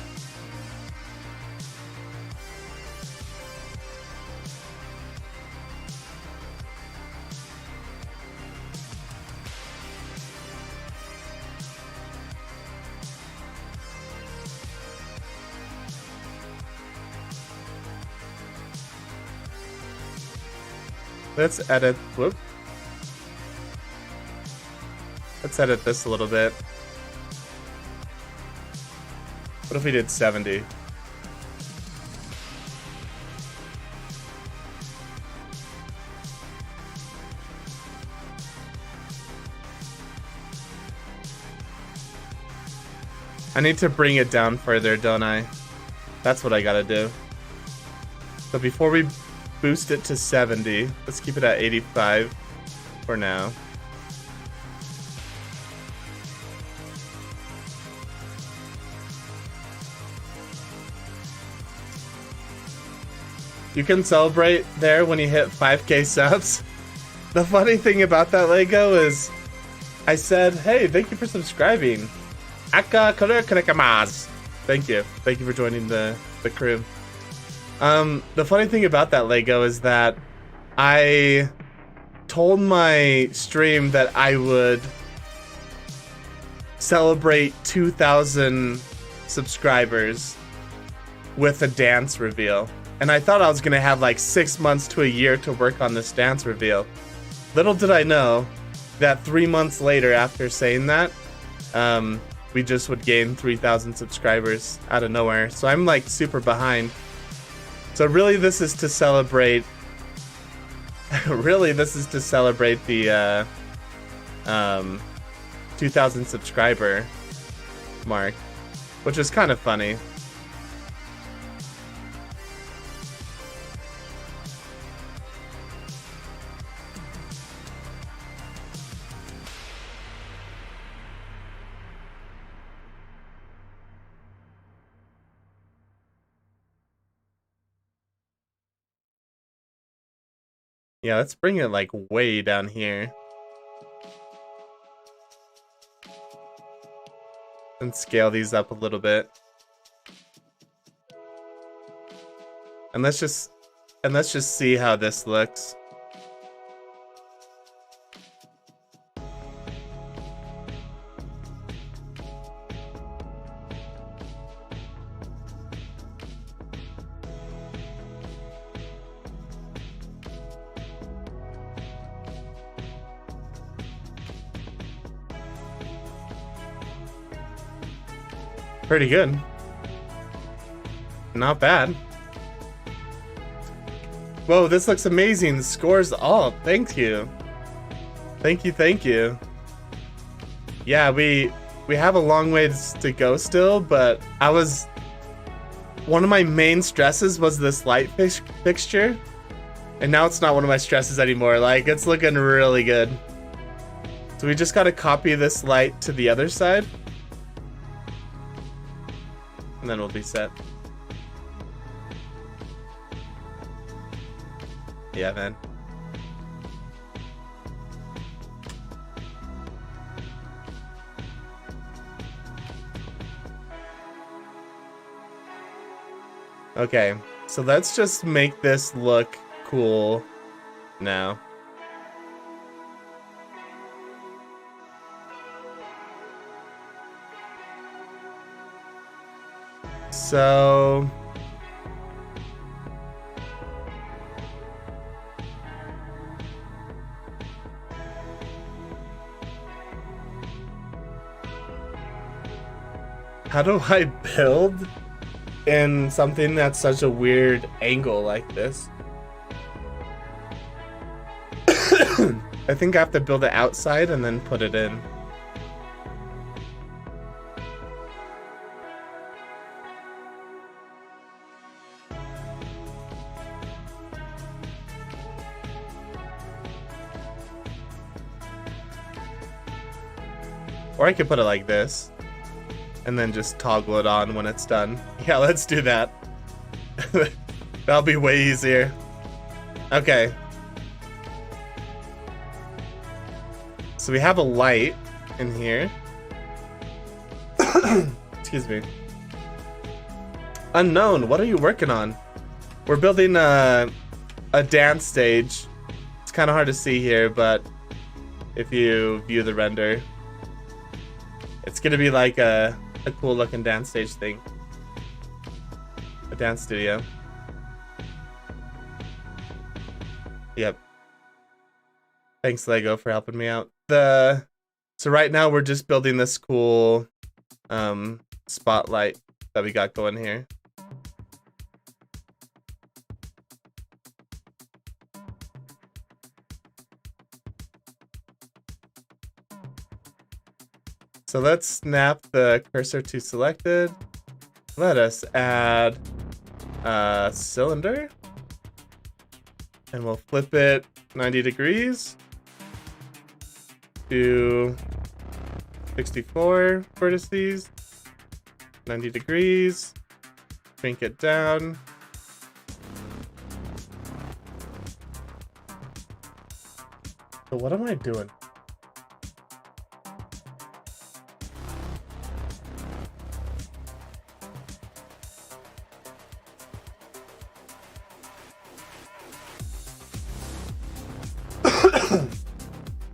[SPEAKER 1] Let's edit, whoop. Let's edit this a little bit. What if we did 70? I need to bring it down further, don't I? That's what I gotta do. So before we boost it to 70, let's keep it at 85 for now. You can celebrate there when you hit 5k subs. The funny thing about that, Lego, is I said, hey, thank you for subscribing. Aka kurekurekamas. Thank you. Thank you for joining the crew. The funny thing about that, Lego, is that I told my stream that I would celebrate 2,000 subscribers with a dance reveal. And I thought I was gonna have like 6 months to a year to work on this dance reveal. Little did I know that 3 months later after saying that, we just would gain 3,000 subscribers out of nowhere. So I'm like super behind. So really this is to celebrate, the 2,000 subscriber mark, which is kind of funny. Yeah, let's bring it like way down here. and scale these up a little bit. And let's just see how this looks. Pretty good. Not bad. Whoa, this looks amazing. Scores all. Thank you. Thank you, thank you. Yeah, we have a long ways to go still, but one of my main stresses was this light fixture, and now it's not one of my stresses anymore. Like, it's looking really good. So we just gotta copy this light to the other side, and then we'll be set. Yeah, man. Okay, so let's just make this look cool now. So how do I build in something that's such a weird angle like this? I think I have to build it outside and then put it in. Or I could put it like this, and then just toggle it on when it's done. Yeah, let's do that. That'll be way easier. Okay. So we have a light in here. Excuse me. Unknown, what are you working on? We're building a dance stage. It's kind of hard to see here, but if you view the render, it's gonna be like a cool looking dance stage thing. A dance studio. Yep. Thanks, Lego, for helping me out. So right now we're just building this cool spotlight that we got going here. So let's snap the cursor to selected. Let us add a cylinder. And we'll flip it 90 degrees to 64 vertices. 90 degrees. Shrink it down. So what am I doing?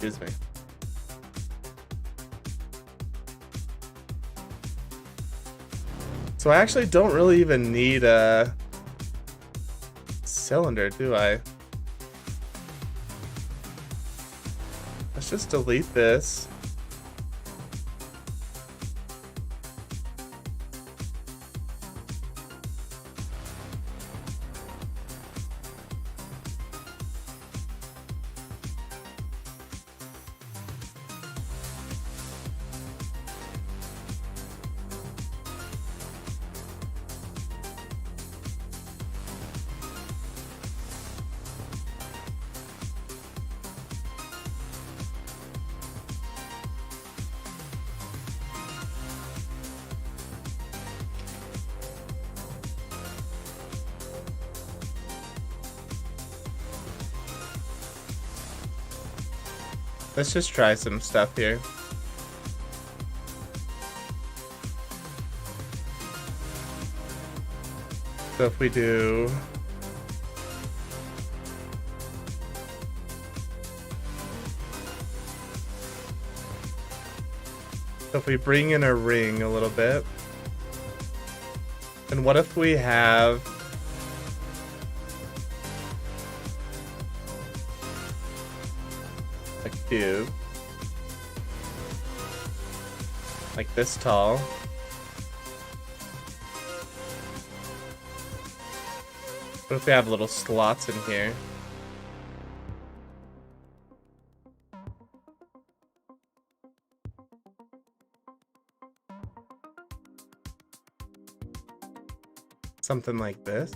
[SPEAKER 1] Excuse me. So I actually don't really even need a cylinder, do I? Let's just delete this. Let's just try some stuff here. So if we do... So if we bring in a ring a little bit, and what if we have a cube like this tall? What if we have little slots in here? Something like this.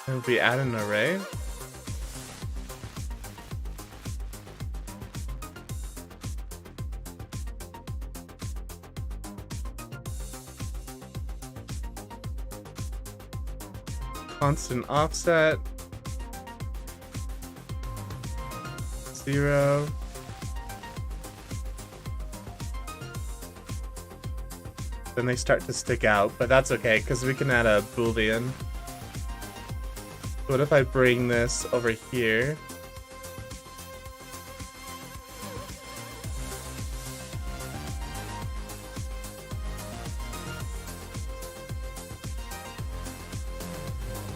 [SPEAKER 1] And we add an array. Constant offset. 0. Then they start to stick out, but that's okay because we can add a boolean. What if I bring this over here?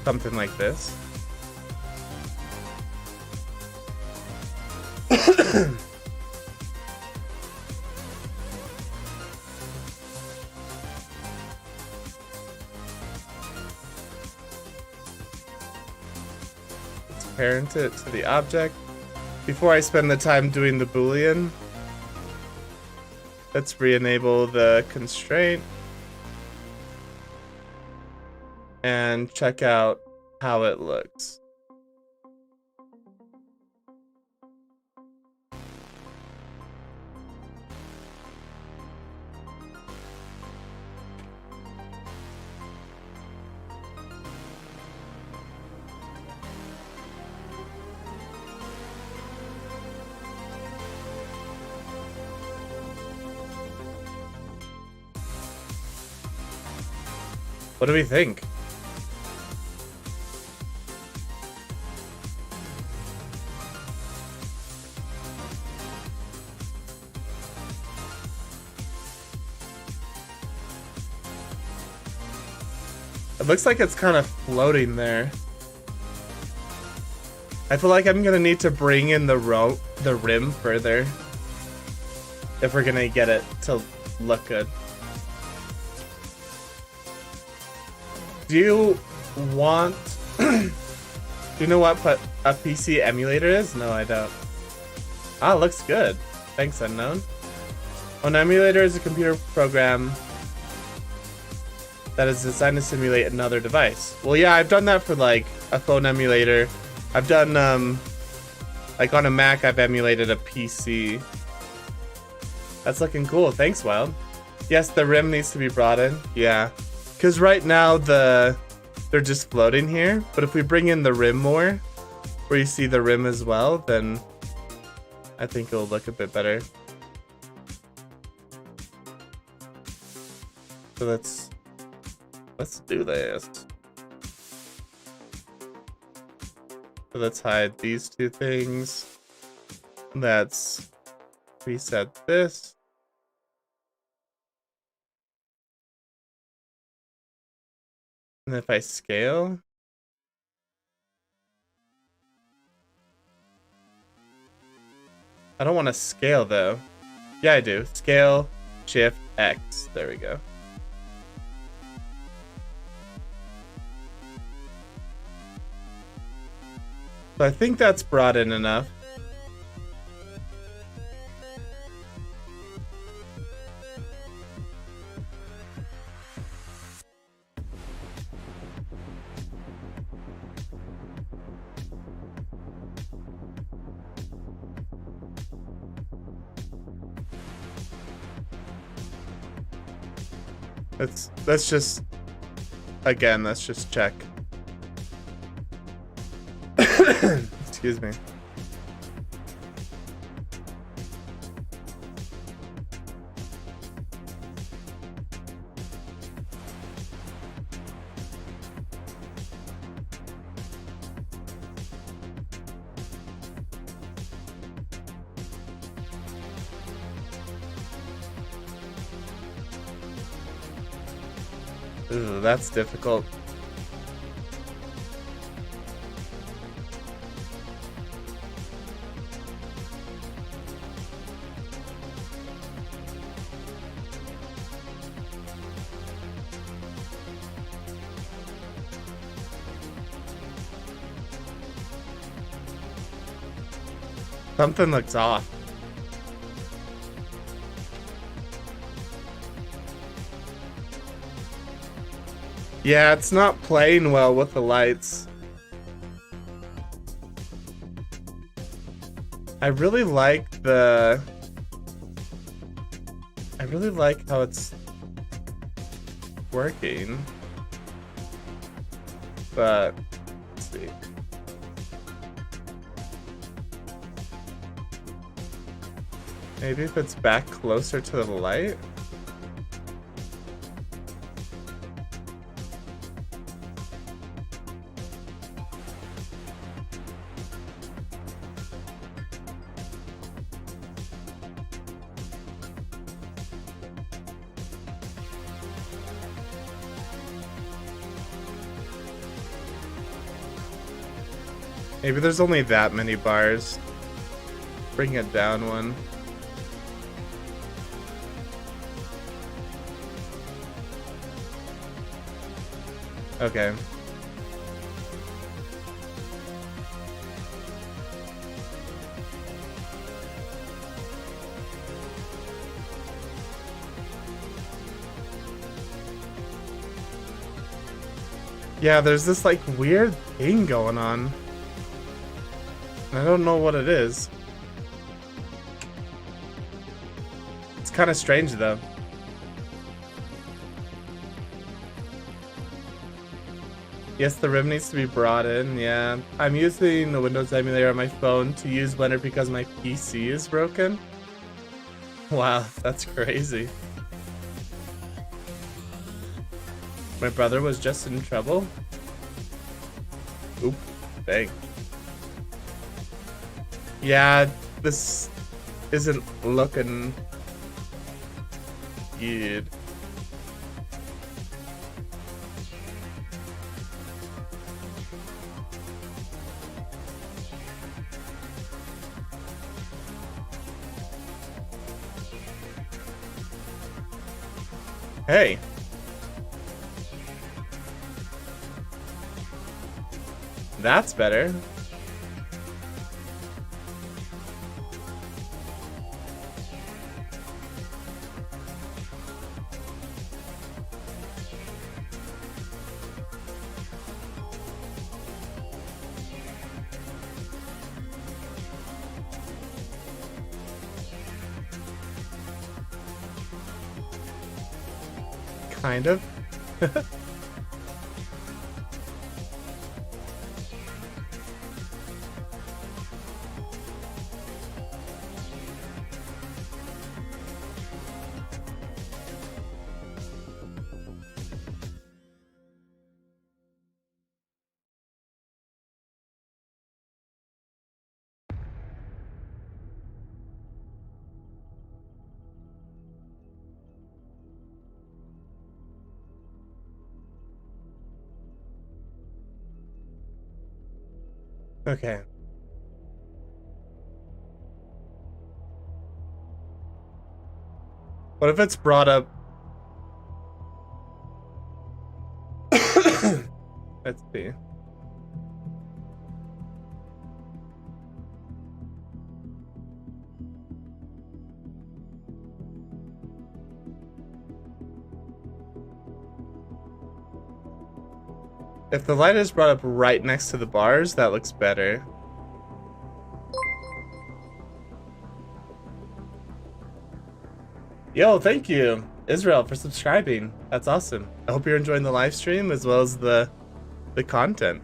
[SPEAKER 1] Something like this. Parent it to the object. Before I spend the time doing the boolean, let's re-enable the constraint and check out how it looks. What do we think? It looks like it's kind of floating there. I feel like I'm gonna need to bring in the rim further if we're gonna get it to look good. Do you want... Do you know what a PC emulator is? No, I don't. Ah, looks good. Thanks, Unknown. An emulator is a computer program that is designed to simulate another device. Well, yeah, I've done that for, like, a phone emulator. I've done, like, on a Mac, I've emulated a PC. That's looking cool. Thanks, Wild. Yes, the rim needs to be brought in. Yeah. Because right now, they're just floating here. But if we bring in the rim more, where you see the rim as well, then I think it'll look a bit better. So let's do this. So let's hide these two things. Let's reset this. And if I scale, I don't want to scale though. Yeah, I do. Scale, Shift, X. There we go. So I think that's brought in enough. Let's just again, let's just check. Excuse me. Ooh, that's difficult. Something looks off. Yeah, it's not playing well with the lights. I really like how it's working. But let's see. Maybe if it's back closer to the light. Maybe there's only that many bars. Bring it down one. Okay. Yeah, there's this like weird thing going on. I don't know what it is. It's kind of strange though. Yes, the RIM needs to be brought in, yeah. I'm using the Windows emulator on my phone to use Blender because my PC is broken. Wow, that's crazy. My brother was just in trouble. Oop, dang. Yeah, this isn't looking good. Hey. That's better. Kind of. Okay. What if it's brought up? Let's see. If the light is brought up right next to the bars, that looks better. Yo, thank you. Israel for subscribing. That's awesome. I hope you're enjoying the live stream as well as the content.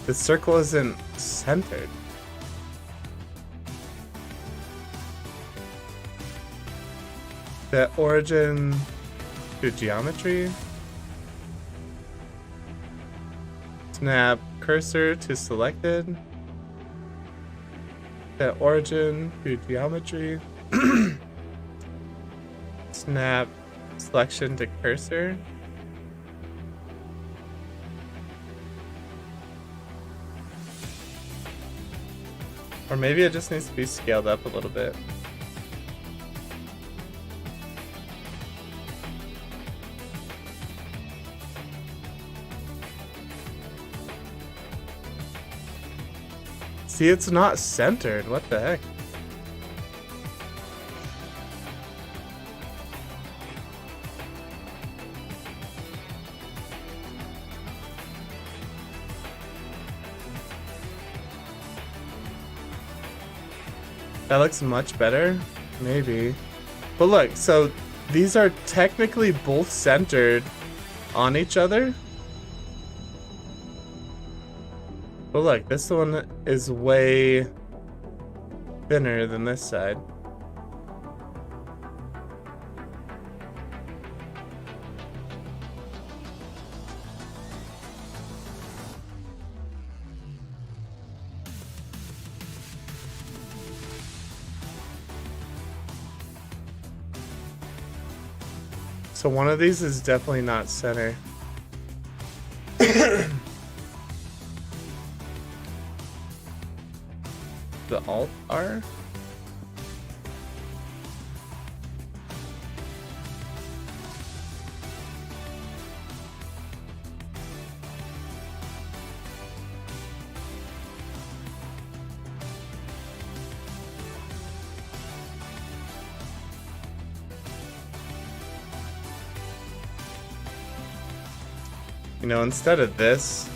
[SPEAKER 1] The circle isn't centered. The origin to geometry. Snap cursor to selected. The origin to geometry. Snap selection to cursor. Or maybe it just needs to be scaled up a little bit. See, it's not centered. What the heck? That looks much better. Maybe. But look, so these are technically both centered on each other. But look, this one is way thinner than this side. So one of these is definitely not center. The alt R? You know, instead of this,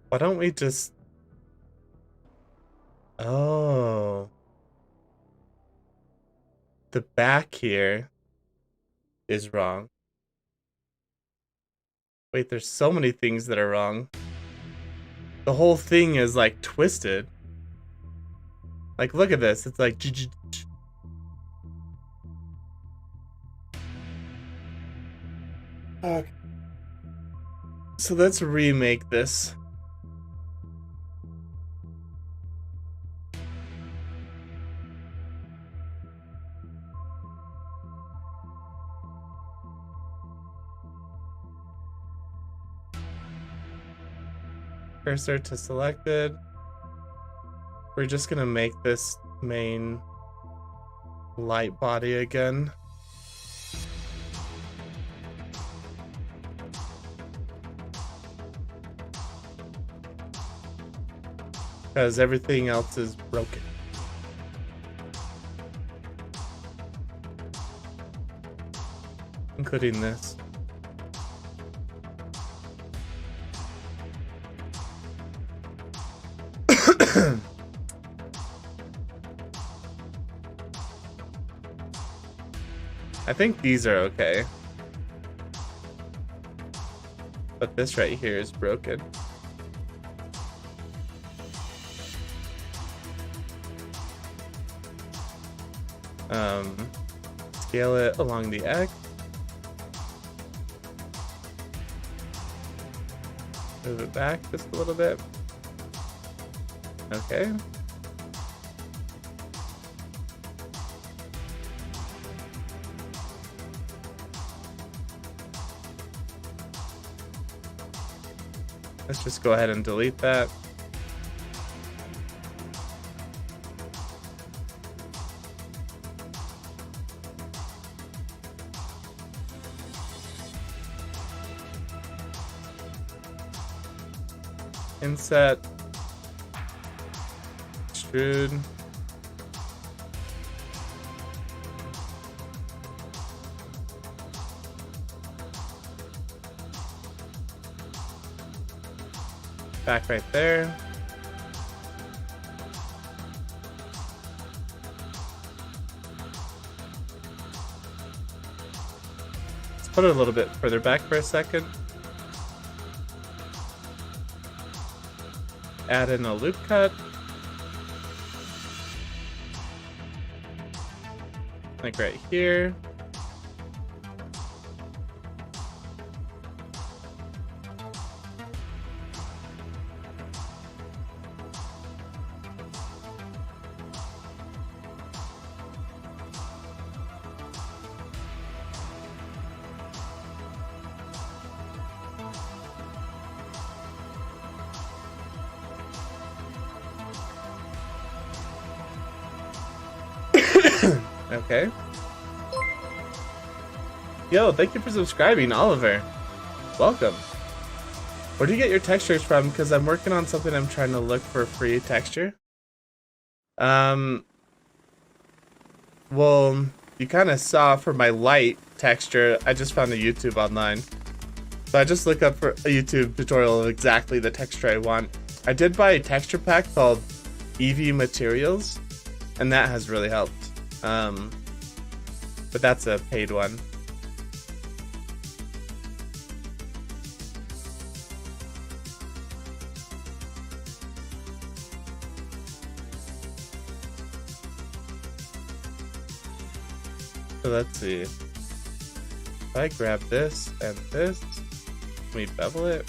[SPEAKER 1] why don't we just... Oh. The back here is wrong. Wait, there's so many things that are wrong. The whole thing is like twisted. Like, look at this. It's like... Okay. So let's remake this. Cursor to selected. We're just gonna make this main light body again. Because everything else is broken. Including this. I think these are okay. But this right here is broken. Scale it along the X. Move it back just a little bit. Okay. Let's just go ahead and delete that. Inset, extrude, back right there. Let's put it a little bit further back for a second. Add in a loop cut. Like right here. Okay. Yo, thank you for subscribing, Oliver. Welcome. Where do you get your textures from? Because I'm working on something. I'm trying to look for free texture. Well, you kind of saw for my light texture, I just found a YouTube online. So I just look up for a YouTube tutorial of exactly the texture I want. I did buy a texture pack called EV Materials, and that has really helped. But that's a paid one. So let's see. If I grab this and this, let me bevel it.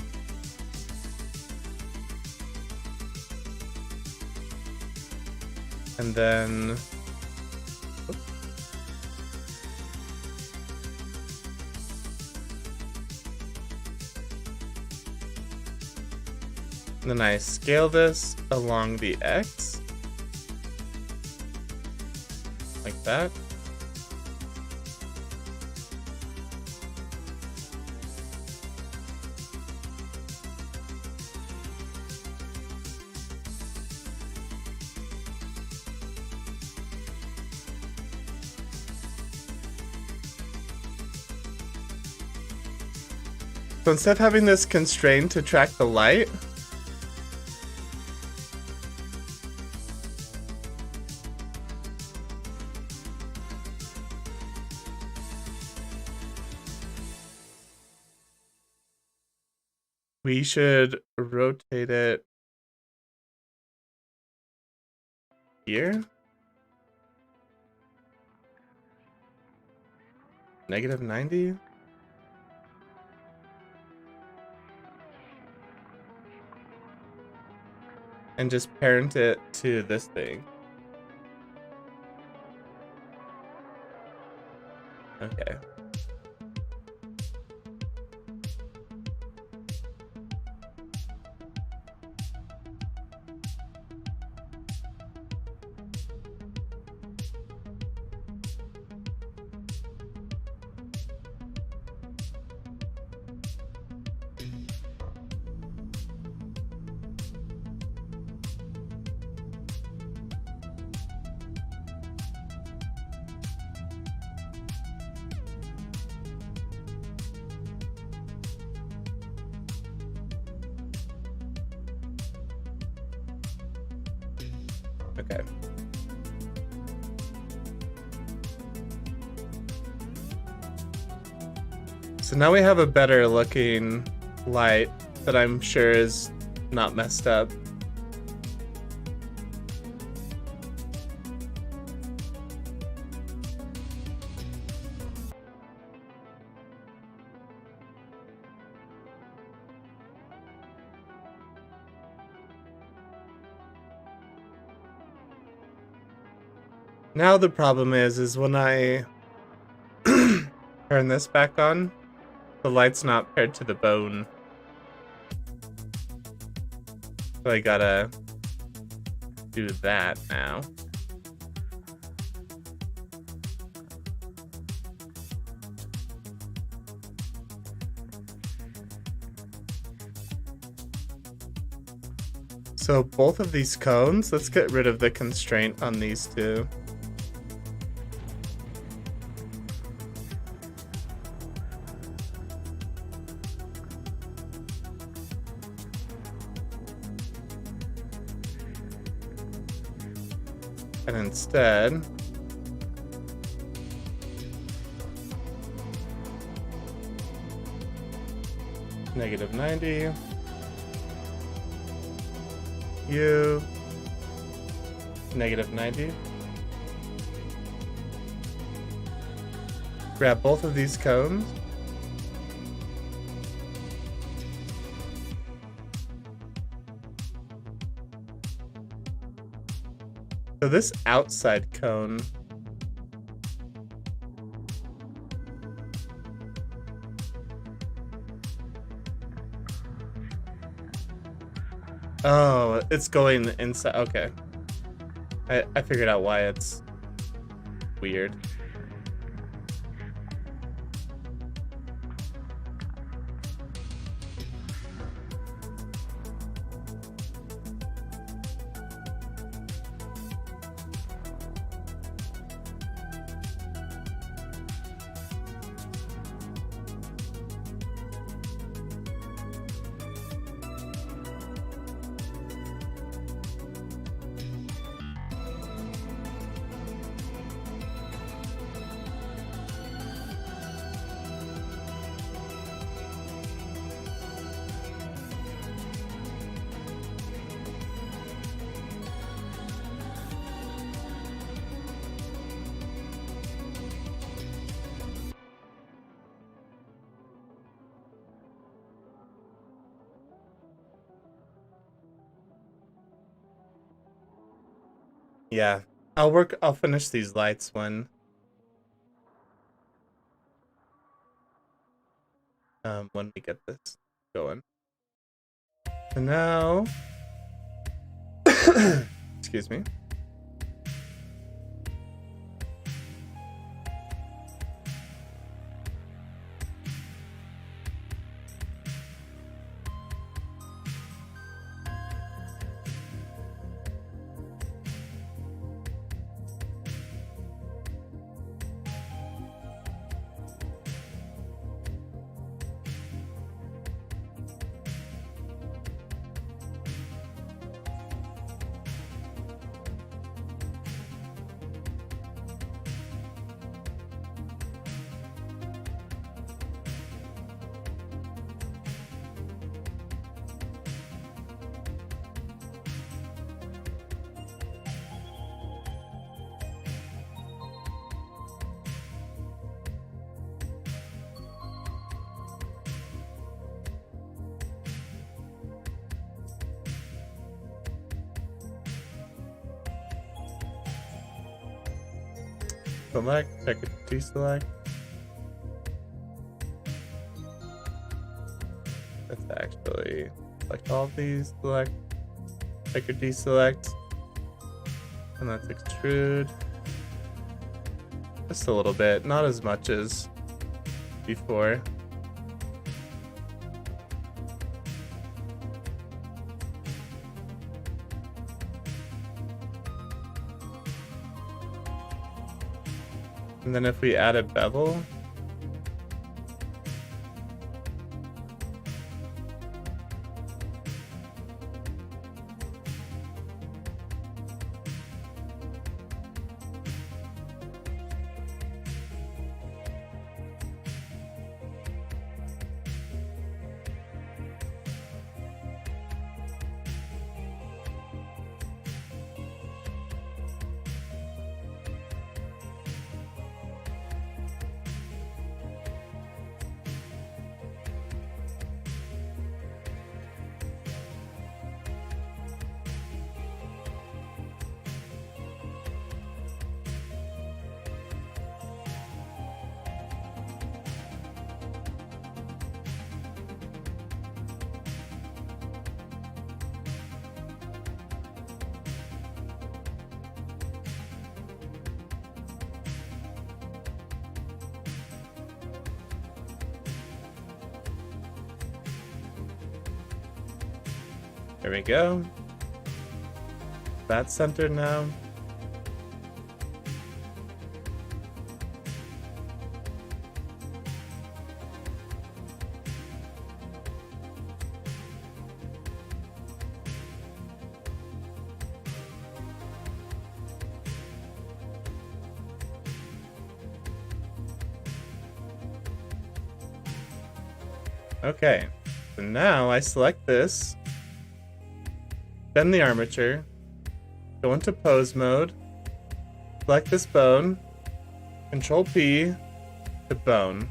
[SPEAKER 1] And then I scale this along the X, like that. So instead of having this constrained to track the light, we should rotate it here. -90. And just parent it to this thing. Okay. Okay. So now we have a better looking light that I'm sure is not messed up. Now the problem is when I turn this back on, the light's not paired to the bone. So I gotta do that now. So both of these cones, let's get rid of the constraint on these two. And instead, -90, U, -90. Grab both of these cones. So this outside cone, oh, it's going inside. Okay. I figured out why it's weird. Yeah. I'll finish these lights when we get this going. So now excuse me. Select, I could deselect. Let's actually select all of these, select, I could deselect, and let's extrude. Just a little bit, not as much as before. And then if we add a bevel, There we go. That's centered now. Okay, so now I select this, bend the armature, go into pose mode, select this bone, Control P to bone.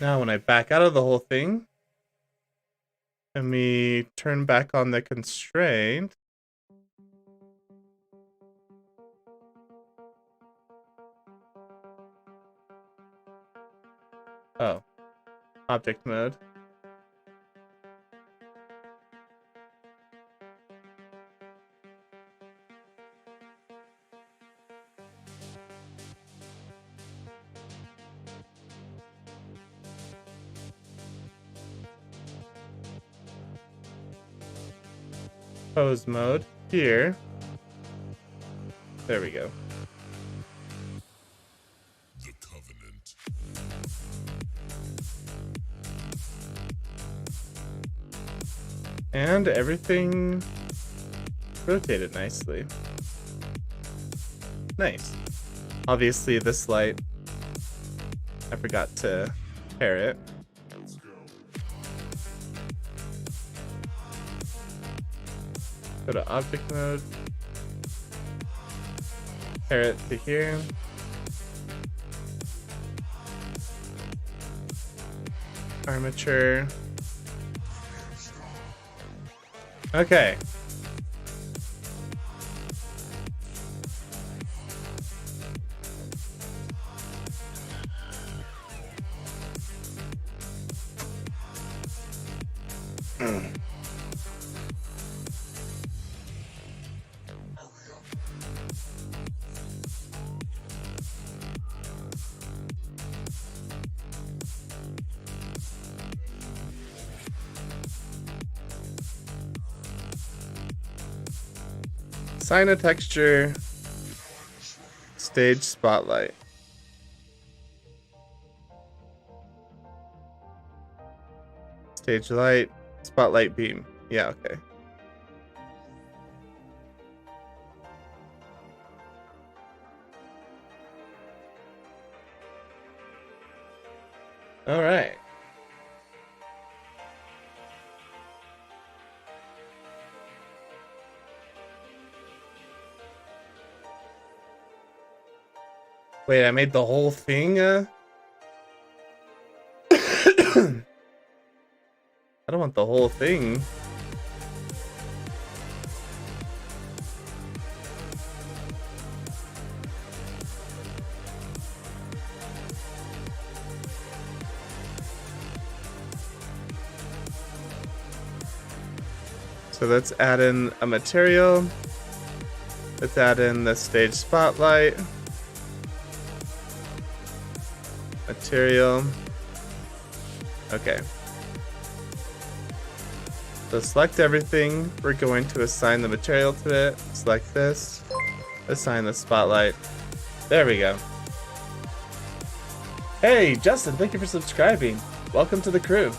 [SPEAKER 1] Now when I back out of the whole thing, let me turn back on the constraint. Oh, object mode. Pose mode here. There we go.
[SPEAKER 4] The Covenant.
[SPEAKER 1] And everything rotated nicely. Nice. Obviously this light, I forgot to pair it.
[SPEAKER 4] Let's go.
[SPEAKER 1] Go to object mode. Pair it to here. Armature. Okay. Assign a texture. Stage spotlight. Stage light. Spotlight beam. Yeah, okay. All right. Wait, I made the whole thing? I don't want the whole thing. So let's add in a material. Let's add in the stage spotlight. Material. Okay. So select everything. We're going to assign the material to it. Select this. Assign the spotlight. There we go. Hey, Justin, thank you for subscribing. Welcome to the crew.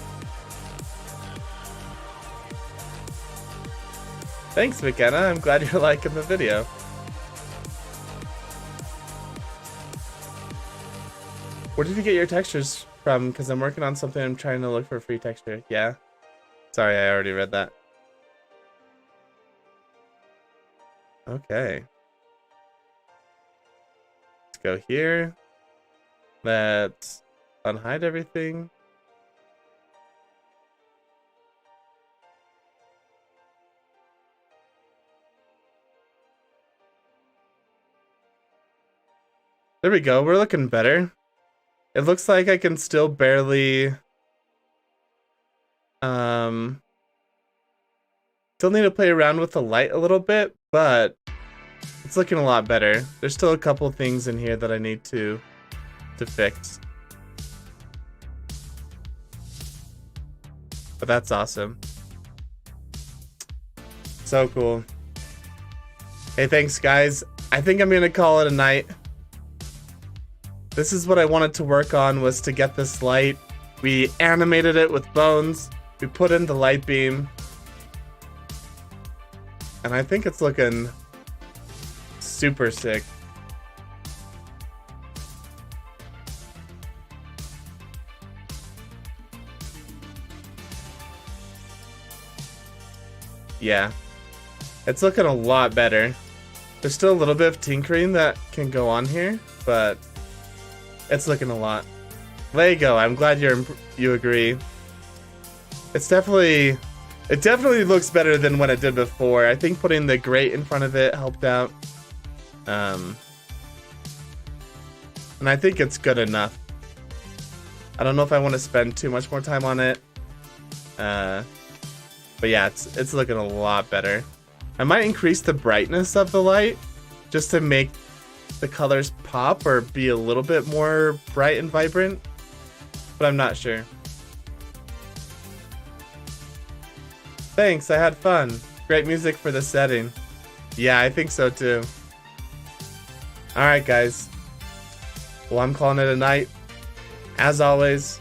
[SPEAKER 1] Thanks, McKenna. I'm glad you're liking the video. Where did you get your textures from? Because I'm working on something. I'm trying to look for a free texture. Yeah. Sorry, I already read that. Okay. Let's go here. Let's unhide everything. There we go. We're looking better. It looks like I can still barely still need to play around with the light a little bit, but it's looking a lot better. There's still a couple things in here that I need to fix. But that's awesome. So cool. Hey, thanks guys. I think I'm gonna call it a night. This is what I wanted to work on, was to get this light. We animated it with bones. We put in the light beam. And I think it's looking super sick. Yeah, it's looking a lot better. There's still a little bit of tinkering that can go on here, but it's looking a lot. Lego, I'm glad you agree. It definitely looks better than what it did before. I think putting the grate in front of it helped out. And I think it's good enough. I don't know if I want to spend too much more time on it. But yeah, it's looking a lot better. I might increase the brightness of the light just to make the colors pop or be a little bit more bright and vibrant, but I'm not sure. Thanks, I had fun. Great music for the setting. Yeah, I think so too. Alright guys. Well, I'm calling it a night. As always,